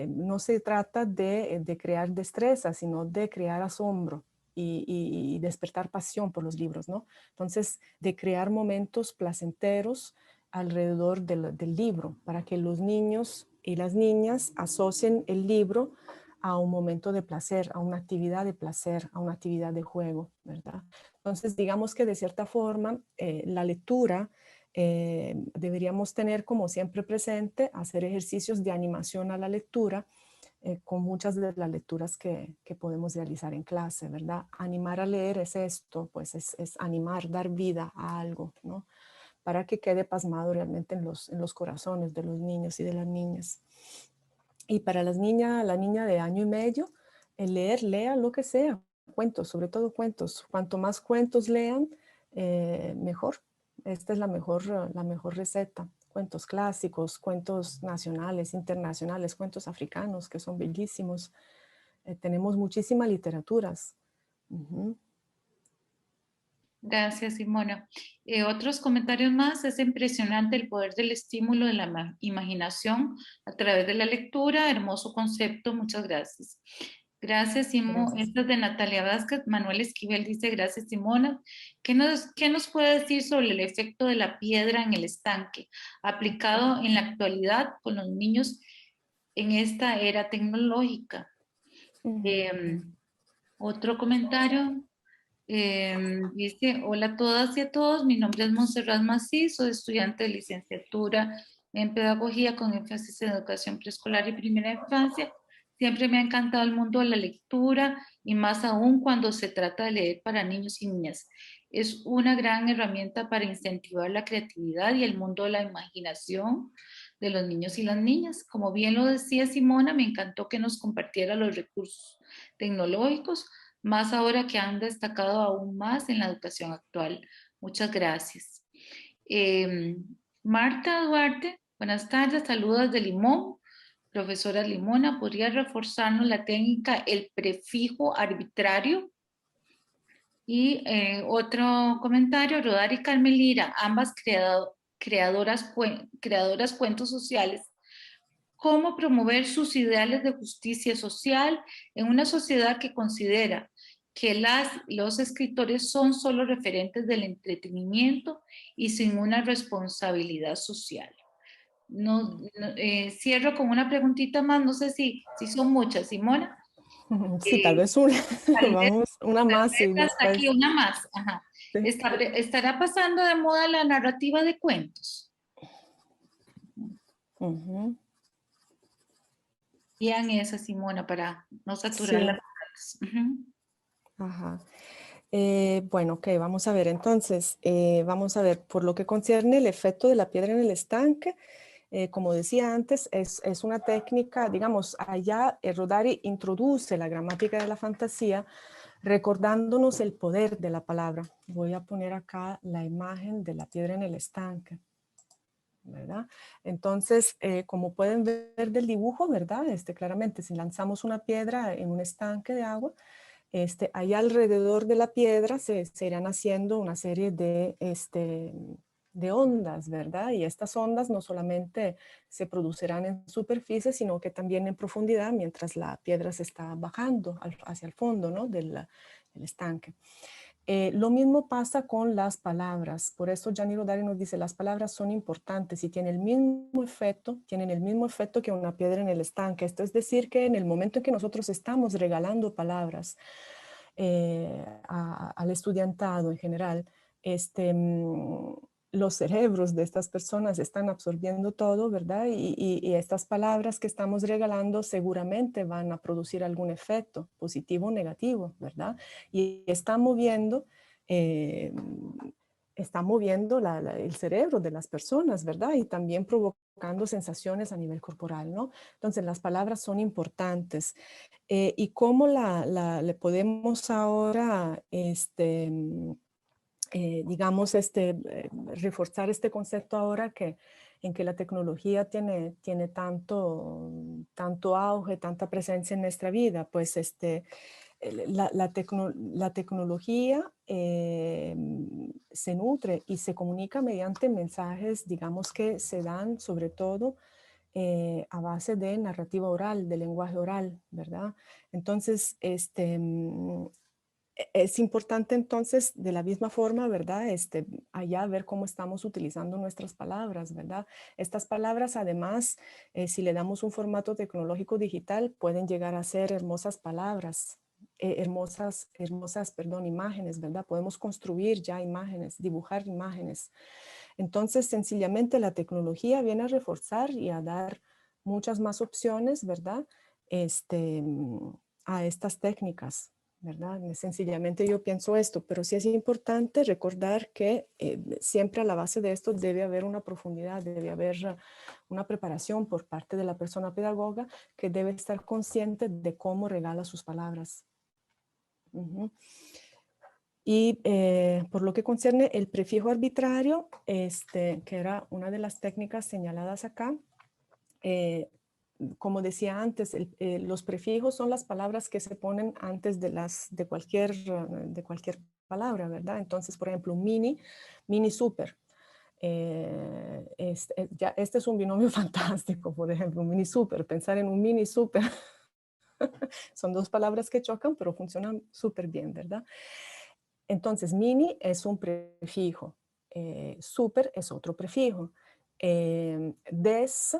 no se trata de crear destreza, sino de crear asombro. y despertar pasión por los libros, ¿no? Entonces, de crear momentos placenteros alrededor del libro, para que los niños y las niñas asocien el libro a un momento de placer, a una actividad de placer, a una actividad de juego, ¿verdad? Entonces, digamos que de cierta forma, la lectura deberíamos tener como siempre presente, hacer ejercicios de animación a la lectura, con muchas de las lecturas que podemos realizar en clase, ¿verdad? Animar a leer es esto, pues es animar, dar vida a algo, ¿no? Para que quede pasmado realmente en los corazones de los niños y de las niñas. Y para la niña de año y medio, el leer, lea lo que sea, cuentos, sobre todo cuentos. Cuanto más cuentos lean, mejor. Esta es la mejor receta. Cuentos clásicos, cuentos nacionales, internacionales, cuentos africanos que son bellísimos. Tenemos muchísimas literaturas. Ujú. Gracias, Simona. Otros comentarios más. Es impresionante el poder del estímulo de la imaginación a través de la lectura. Hermoso concepto. Muchas gracias. Gracias, Simona. Gracias. Esta es de Natalia Vázquez. Manuel Esquivel dice, gracias, Simona. Qué nos puede decir sobre el efecto de la piedra en el estanque aplicado en la actualidad con los niños en esta era tecnológica? Ujú. Em, Otro comentario. Dice, hola a todas y a todos, mi nombre es Montserrat Macís, soy estudiante de licenciatura en Pedagogía con énfasis en educación preescolar y primera infancia. Siempre me ha encantado el mundo de la lectura y más aún cuando se trata de leer para niños y niñas. Es una gran herramienta para incentivar la creatividad y el mundo de la imaginación de los niños y las niñas. Como bien lo decía Simona, me encantó que nos compartiera los recursos tecnológicos más ahora que han destacado aún más en la educación actual. Muchas gracias. Eh, Marta Duarte, buenas tardes, saludos de Limón. Profesora Limona, ¿podría reforzarnos la técnica el prefijo arbitrario? Y otro comentario, Rodar y Carmelira, ambas creadoras cuentos sociales. ¿Cómo promover sus ideales de justicia social en una sociedad que considera que los escritores son solo referentes del entretenimiento y sin una responsabilidad social? Cierro con una preguntita más, no sé si son muchas, Simona. Sí, tal Eh, vez una, tal vez, vamos, una tal más vez y hasta aquí después. una más. Ajá. Sí. ¿Estará pasando de moda la narrativa de cuentos? Ujú. Bien esa, Simona, para no saturar Sí, las redes. Ujú. ajá. Bueno, ok, vamos a ver. Entonces, vamos a ver, por lo que concierne el efecto de la piedra en el estanque, como decía antes, es una técnica, digamos, allá Rodari introduce la gramática de la fantasía recordándonos el poder de la palabra. Voy a poner acá la imagen de la piedra en el estanque, ¿verdad? Entonces, como pueden ver del dibujo, ¿verdad? Claramente, si lanzamos una piedra en un estanque de agua, ahí alrededor de la piedra se irán haciendo una serie de ondas, ¿verdad? Y estas ondas no solamente se producirán en superficie, sino que también en profundidad mientras la piedra se está bajando hacia el fondo, ¿no? Del estanque. Lo mismo pasa con las palabras. Por eso Gianni Rodari nos dice, las palabras son importantes y tienen el mismo efecto que una piedra en el estanque. Esto es decir, que en el momento en que nosotros estamos regalando palabras al estudiantado en general, los cerebros de estas personas están absorbiendo todo, ¿verdad? Y estas palabras que estamos regalando seguramente van a producir algún efecto, positivo o negativo, ¿verdad? Y eh, está moviendo el cerebro de las personas, ¿verdad? Y también provocando sensaciones a nivel corporal, ¿no? Entonces, las palabras son importantes. ¿Y cómo le podemos ahora, digamos, reforzar este concepto ahora en que la tecnología tiene tanto auge, tanta presencia en nuestra vida? Pues la tecnología se nutre y se comunica mediante mensajes, digamos, que se dan sobre todo a base de narrativa oral, de lenguaje oral, ¿verdad? Entonces, Es importante entonces, de la misma forma, ¿verdad? Allá ver cómo estamos utilizando nuestras palabras, ¿verdad? Estas palabras, además, si le damos un formato tecnológico digital, pueden llegar a ser hermosas palabras, perdón, imágenes, ¿verdad? Podemos construir ya imágenes, dibujar imágenes. Entonces, sencillamente la tecnología viene a reforzar y a dar muchas más opciones, ¿verdad? Este, a estas técnicas, ¿verdad? Sencillamente yo pienso esto, pero sí es importante recordar que siempre a la base de esto debe haber una profundidad, debe haber una preparación por parte de la persona pedagoga que debe estar consciente de cómo regala sus palabras. Uh-huh. Y por lo que concierne el prefijo arbitrario, que era una de las técnicas señaladas acá, como decía antes, los prefijos son las palabras que se ponen antes de cualquier palabra, ¿verdad? Entonces, por ejemplo, mini super. Este es un binomio fantástico, por ejemplo, mini super. Pensar en un mini super. Son dos palabras que chocan, pero funcionan súper bien, ¿verdad? Entonces, mini es un prefijo, super es otro prefijo, des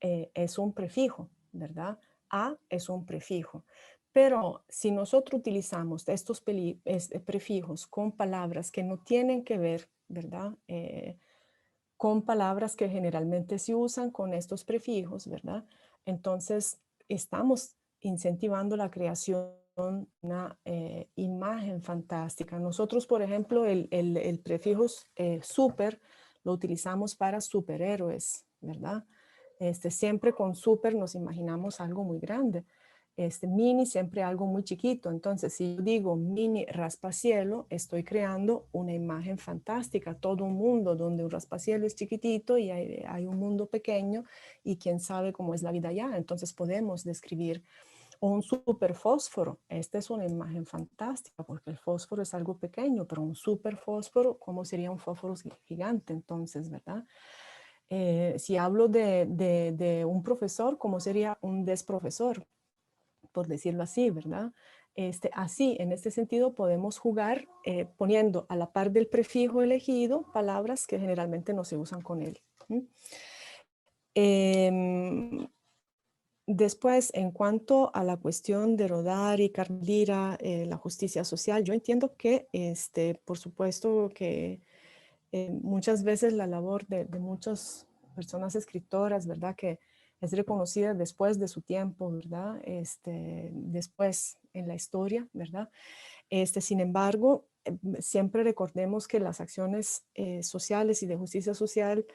es un prefijo, ¿verdad? A es un prefijo. Pero si nosotros utilizamos estos prefijos con palabras que no tienen que ver, ¿verdad? Con palabras que generalmente se usan con estos prefijos, ¿verdad? Entonces, estamos incentivando la creación de una imagen fantástica. Nosotros, por ejemplo, el prefijo super lo utilizamos para superhéroes, ¿verdad? Siempre con super nos imaginamos algo muy grande. Mini siempre algo muy chiquito. Entonces, si yo digo mini raspacielo, estoy creando una imagen fantástica, todo un mundo donde un raspacielo es chiquitito y hay un mundo pequeño y quién sabe cómo es la vida allá. Entonces podemos describir un super fósforo. Esta es una imagen fantástica porque el fósforo es algo pequeño, pero un super fósforo, ¿cómo sería un fósforo gigante entonces, verdad? Si hablo de un profesor, ¿cómo sería un desprofesor? Por decirlo así, ¿verdad? Así, en este sentido, podemos jugar poniendo a la par del prefijo elegido palabras que generalmente no se usan con él. Después, en cuanto a la cuestión de Rodari, Carlira, la justicia social, yo entiendo que, por supuesto, que muchas veces la labor de muchas personas escritoras, ¿verdad? Que es reconocida después de su tiempo, ¿verdad? Después en la historia, ¿verdad? Sin embargo, siempre recordemos que las acciones sociales y de justicia social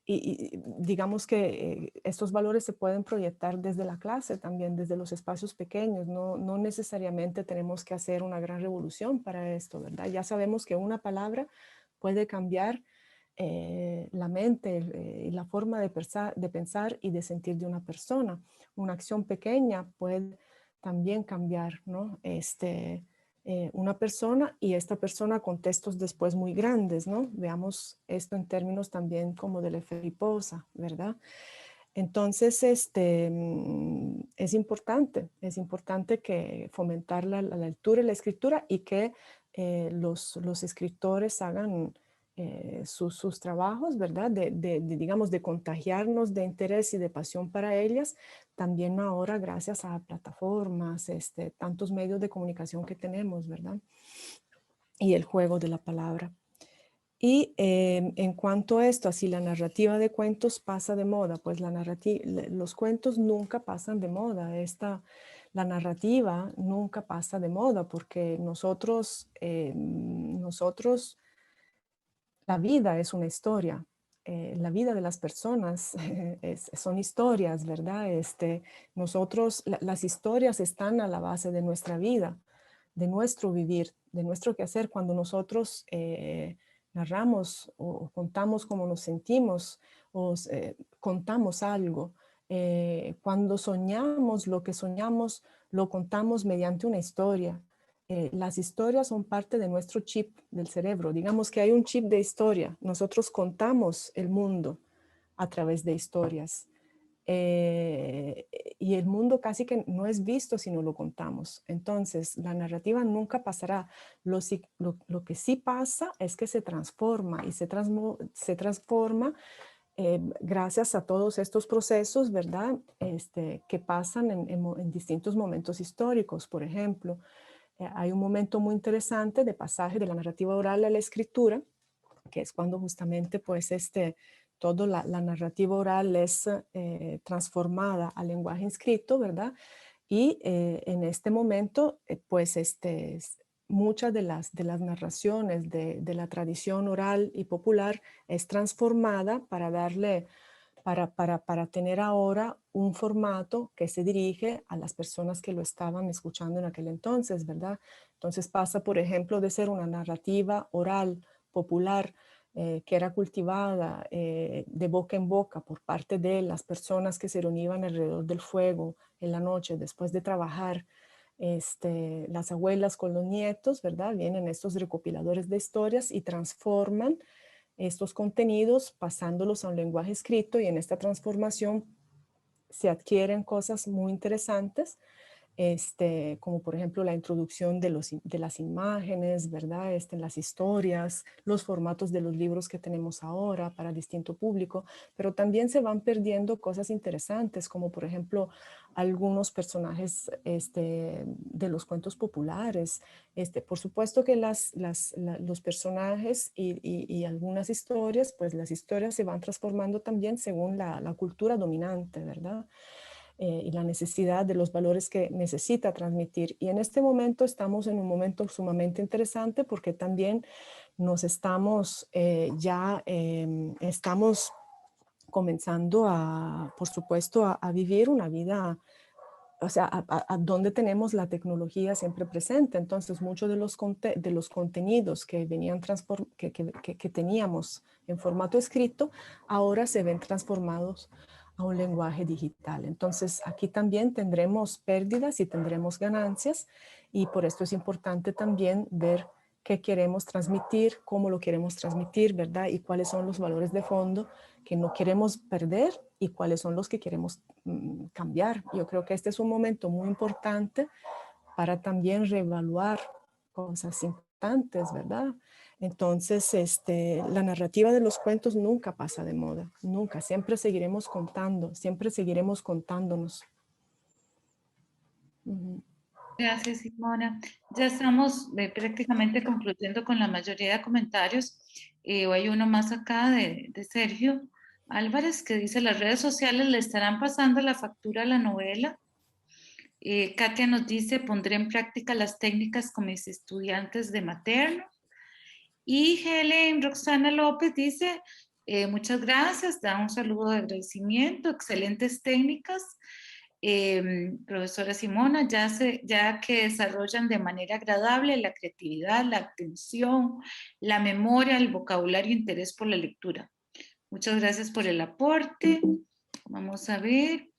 y digamos que estos valores se pueden proyectar desde la clase también, desde los espacios pequeños. No necesariamente tenemos que hacer una gran revolución para esto, ¿verdad? Ya sabemos que una palabra puede cambiar la mente y la forma de pensar y de sentir de una persona. Una acción pequeña puede también cambiar, ¿no? Una persona y esta persona contextos después muy grandes, ¿no? Veamos esto en términos también como de la Feliposa, ¿verdad? Entonces, es importante que fomentar la lectura y la escritura y que los escritores hagan sus trabajos, ¿verdad? Digamos, de contagiarnos de interés y de pasión para ellas, también ahora gracias a plataformas, tantos medios de comunicación que tenemos, ¿verdad? Y el juego de la palabra. Y en cuanto a esto, así la narrativa de cuentos pasa de moda, pues los cuentos nunca pasan de moda. La narrativa nunca pasa de moda porque nosotros, la vida es una historia. La vida de las personas son historias, ¿verdad? Las historias están a la base de nuestra vida, de nuestro vivir, de nuestro quehacer. Cuando nosotros narramos o contamos cómo nos sentimos o contamos algo, cuando soñamos, lo que soñamos lo contamos mediante una historia. Las historias son parte de nuestro chip del cerebro. Digamos que hay un chip de historia. Nosotros contamos el mundo a través de historias. eh, y el mundo casi que no es visto si no lo contamos. Entonces, la narrativa nunca pasará. Lo que sí pasa es que se transforma y se transforma gracias a todos estos procesos, ¿verdad? Que pasan en distintos momentos históricos. Por ejemplo, hay un momento muy interesante de pasaje de la narrativa oral a la escritura, que es cuando justamente pues toda la narrativa oral es transformada al lenguaje inscrito, ¿verdad? Y en este momento, pues muchas de las narraciones de la tradición oral y popular es transformada para darle, para tener ahora un formato que se dirige a las personas que lo estaban escuchando en aquel entonces, ¿verdad? Entonces pasa, por ejemplo, de ser una narrativa oral popular que era cultivada de boca en boca por parte de las personas que se reunían alrededor del fuego en la noche después de trabajar, las abuelas con los nietos, ¿verdad? Vienen estos recopiladores de historias y transforman estos contenidos pasándolos a un lenguaje escrito, y en esta transformación se adquieren cosas muy interesantes, como por ejemplo la introducción de las imágenes, ¿verdad? Las historias, los formatos de los libros que tenemos ahora para distinto público, pero también se van perdiendo cosas interesantes, como por ejemplo algunos personajes de los cuentos populares. Por supuesto que los personajes y algunas historias, pues las historias se van transformando también según la cultura dominante, ¿verdad? Y la necesidad de los valores que necesita transmitir. Y en este momento estamos en un momento sumamente interesante porque también nos estamos estamos comenzando por supuesto, a vivir una vida, o sea, a donde tenemos la tecnología siempre presente. Entonces, muchos de los contenidos que venían que teníamos en formato escrito, ahora se ven transformados a un lenguaje digital. Entonces, aquí también tendremos pérdidas y tendremos ganancias, y por esto es importante también ver qué queremos transmitir, cómo lo queremos transmitir, ¿verdad? Y cuáles son los valores de fondo que no queremos perder y cuáles son los que queremos cambiar. Yo creo que este es un momento muy importante para también reevaluar cosas importantes, ¿verdad? Entonces, la narrativa de los cuentos nunca pasa de moda, nunca, siempre seguiremos contando, siempre seguiremos contándonos. Gracias, Simona. Ya estamos prácticamente concluyendo con la mayoría de comentarios. Hay uno más acá de Sergio Álvarez que dice: las redes sociales le estarán pasando la factura a la novela. Katia nos dice: pondré en práctica las técnicas con mis estudiantes de materno. Y Helen Roxana López dice: muchas gracias, da un saludo de agradecimiento, excelentes técnicas. Profesora Simona, ya que desarrollan de manera agradable la creatividad, la atención, la memoria, el vocabulario e interés por la lectura. Muchas gracias por el aporte. Vamos a ver.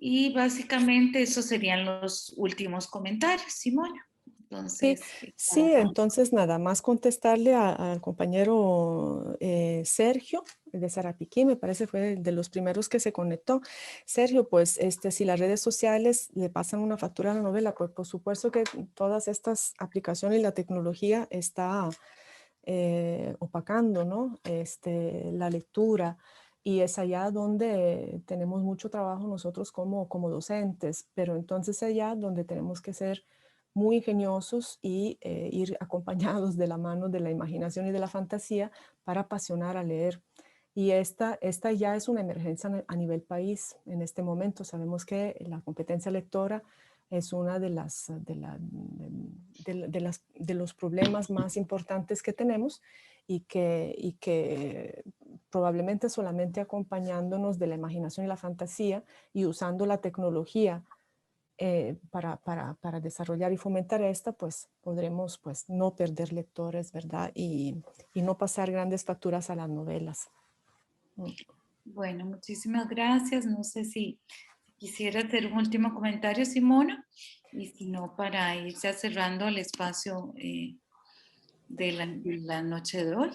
Y básicamente esos serían los últimos comentarios, Simona. Sí, Entonces, sí, entonces nada más contestarle al compañero Sergio de Sarapiquí, me parece fue de los primeros que se conectó. Sergio, pues si las redes sociales le pasan una factura a la novela, pues por supuesto que todas estas aplicaciones y la tecnología está opacando, ¿no? La lectura. Y es allá donde tenemos mucho trabajo nosotros como docentes, pero entonces allá donde tenemos que ser muy ingeniosos y ir acompañados de la mano de la imaginación y de la fantasía para apasionar a leer. Y esta ya es una emergencia a nivel país en este momento. Sabemos que la competencia lectora es una de los problemas más importantes que tenemos, y que probablemente solamente acompañándonos de la imaginación y la fantasía y usando la tecnología para desarrollar y fomentar esta, pues podremos pues no perder lectores, ¿verdad? Y no pasar grandes facturas a las novelas. bueno, muchísimas gracias. No sé si quisiera hacer un último comentario, Simona, y si no, para ir ya cerrando el espacio de la noche de hoy.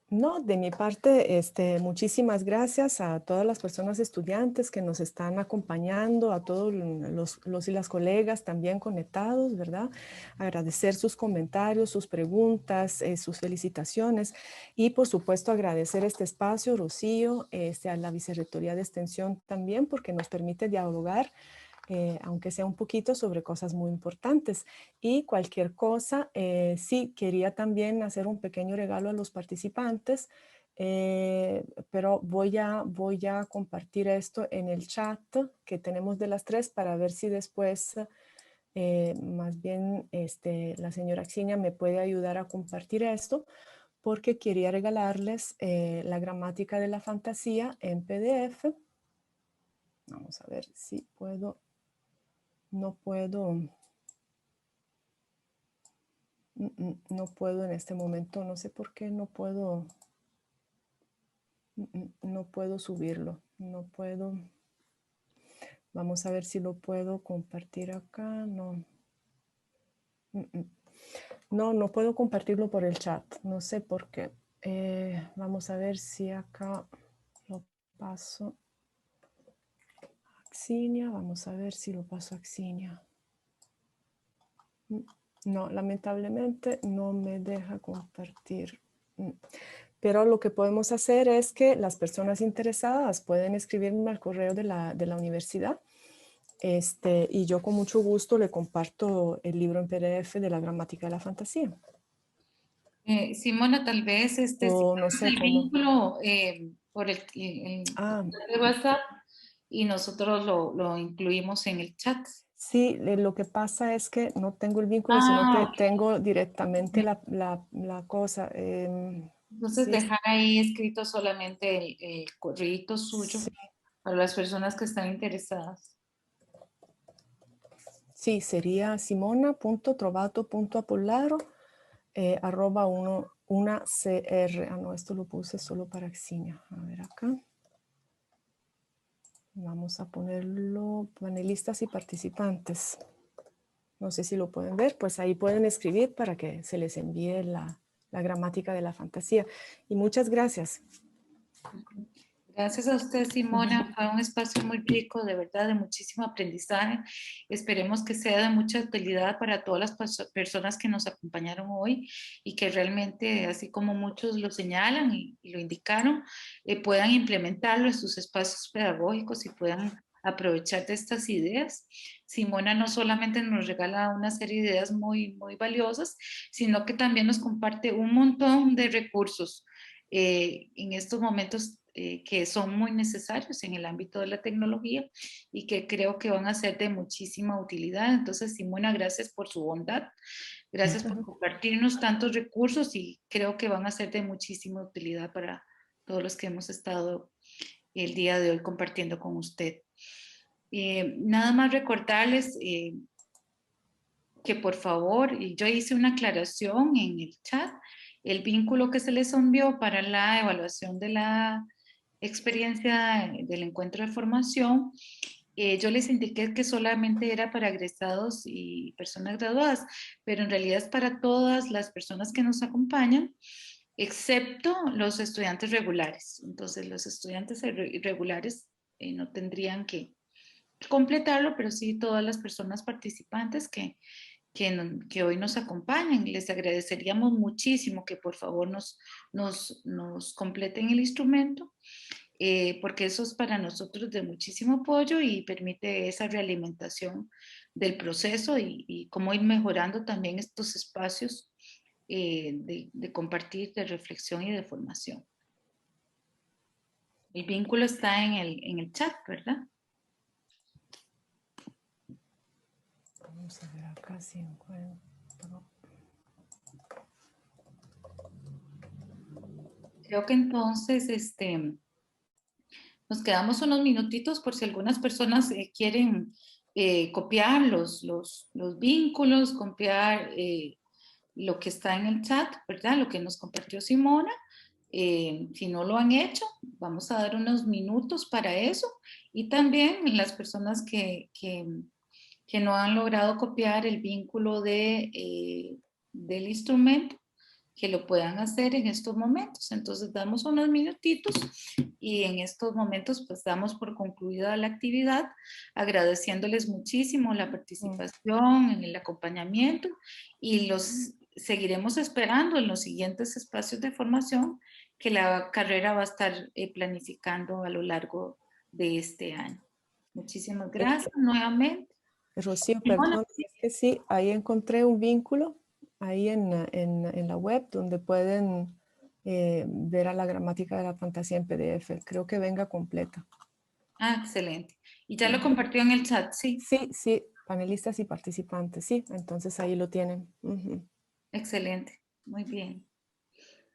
No, de mi parte, muchísimas gracias a todas las personas estudiantes que nos están acompañando, a todos los y las colegas también conectados, ¿verdad? Agradecer sus comentarios, sus preguntas, sus felicitaciones y por supuesto agradecer este espacio, Rocío, a la Vicerrectoría de Extensión también porque nos permite dialogar aunque sea un poquito, sobre cosas muy importantes. Y cualquier cosa, sí, quería también hacer un pequeño regalo a los participantes, pero voy a compartir esto en el chat que tenemos de las tres para ver si después, más bien, la señora Xinia me puede ayudar a compartir esto, porque quería regalarles la gramática de la fantasía en PDF. Vamos a ver si puedo. No puedo, no puedo en este momento, no sé por qué no puedo, no puedo subirlo, no puedo. Vamos a ver si lo puedo compartir acá, no. No puedo compartirlo por el chat, no sé por qué. Vamos a ver si acá lo paso a Xinia, vamos a ver si lo paso a Xinia. No, lamentablemente no me deja compartir. Pero lo que podemos hacer es que las personas interesadas pueden escribirme al correo de la universidad y yo con mucho gusto le comparto el libro en PDF de la gramática de la fantasía. Simona, tal vez si O no mandas sé el cómo. vínculo por el Ah, chat de WhatsApp y nosotros lo incluimos en el chat. sí, lo que pasa es que no tengo el vínculo, sino Ah, que ok. tengo directamente la cosa. Entonces Sí, dejar ahí escrito solamente el correíto suyo sí, para las personas que están interesadas. sí, sería simona.trovato.apollaro arroba una CR. Ah, no, esto lo puse solo para Xinia. A ver acá. Vamos a ponerlo panelistas y participantes. No sé si lo pueden ver, pues ahí pueden escribir para que se les envíe la gramática de la fantasía. Y muchas gracias. Gracias a usted, Simona. Fue un espacio muy rico, de verdad, de muchísimo aprendizaje. Esperemos que sea de mucha utilidad para todas las personas que nos acompañaron hoy y que realmente, así como muchos lo señalan y lo indicaron, puedan implementarlo en sus espacios pedagógicos y puedan aprovechar de estas ideas. Simona no solamente nos regala una serie de ideas muy, muy valiosas, sino que también nos comparte un montón de recursos en estos momentos que son muy necesarios en el ámbito de la tecnología y que creo que van a ser de muchísima utilidad. Entonces, Simona, gracias por su bondad, gracias por compartirnos tantos recursos y creo que van a ser de muchísima utilidad para todos los que hemos estado el día de hoy compartiendo con usted. Nada más recordarles que por favor, y yo hice una aclaración en el chat, el vínculo que se les envió para la evaluación de la experiencia del encuentro de formación, yo les indiqué que solamente era para egresados y personas graduadas, pero en realidad es para todas las personas que nos acompañan, excepto los estudiantes regulares. Entonces, los estudiantes irregulares no tendrían que completarlo, pero sí todas las personas participantes que hoy nos acompañan. Les agradeceríamos muchísimo que por favor nos completen el instrumento, porque eso es para nosotros de muchísimo apoyo y permite esa realimentación del proceso y cómo ir mejorando también estos espacios de compartir, de reflexión y de formación. El vínculo está en el chat, ¿verdad? Vamos a ver acá si encuentro. Creo que entonces nos quedamos unos minutitos por si algunas personas quieren copiar los vínculos, copiar lo que está en el chat, ¿verdad? Lo que nos compartió Simona. Si no lo han hecho, vamos a dar unos minutos para eso. Y también las personas que no han logrado copiar el vínculo del instrumento, que lo puedan hacer en estos momentos. Entonces damos unos minutitos y en estos momentos pues damos por concluida la actividad, agradeciéndoles muchísimo la Mm. participación en el acompañamiento y los seguiremos esperando en los siguientes espacios de formación que la carrera va a estar planificando a lo largo de este año. Muchísimas gracias nuevamente. Rocío, Y bueno, perdón, es que sí, ahí encontré un vínculo, ahí en la web, donde pueden ver a la gramática de la fantasía en PDF. Creo que venga completa. excelente. Y ya lo Ujú. compartió en el chat, sí. Sí, sí, panelistas y participantes, sí, entonces ahí lo tienen. Ujú. Excelente. Muy bien.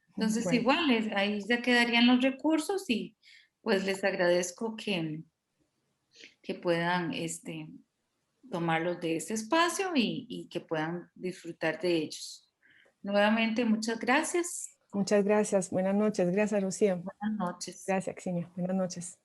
Entonces, Bueno, igual, ahí ya quedarían los recursos y pues les agradezco que puedan tomarlos de este espacio y que puedan disfrutar de ellos. Nuevamente, muchas gracias. muchas gracias. Buenas noches. Gracias, Rocío. Buenas noches. Gracias, Xenia. Buenas noches.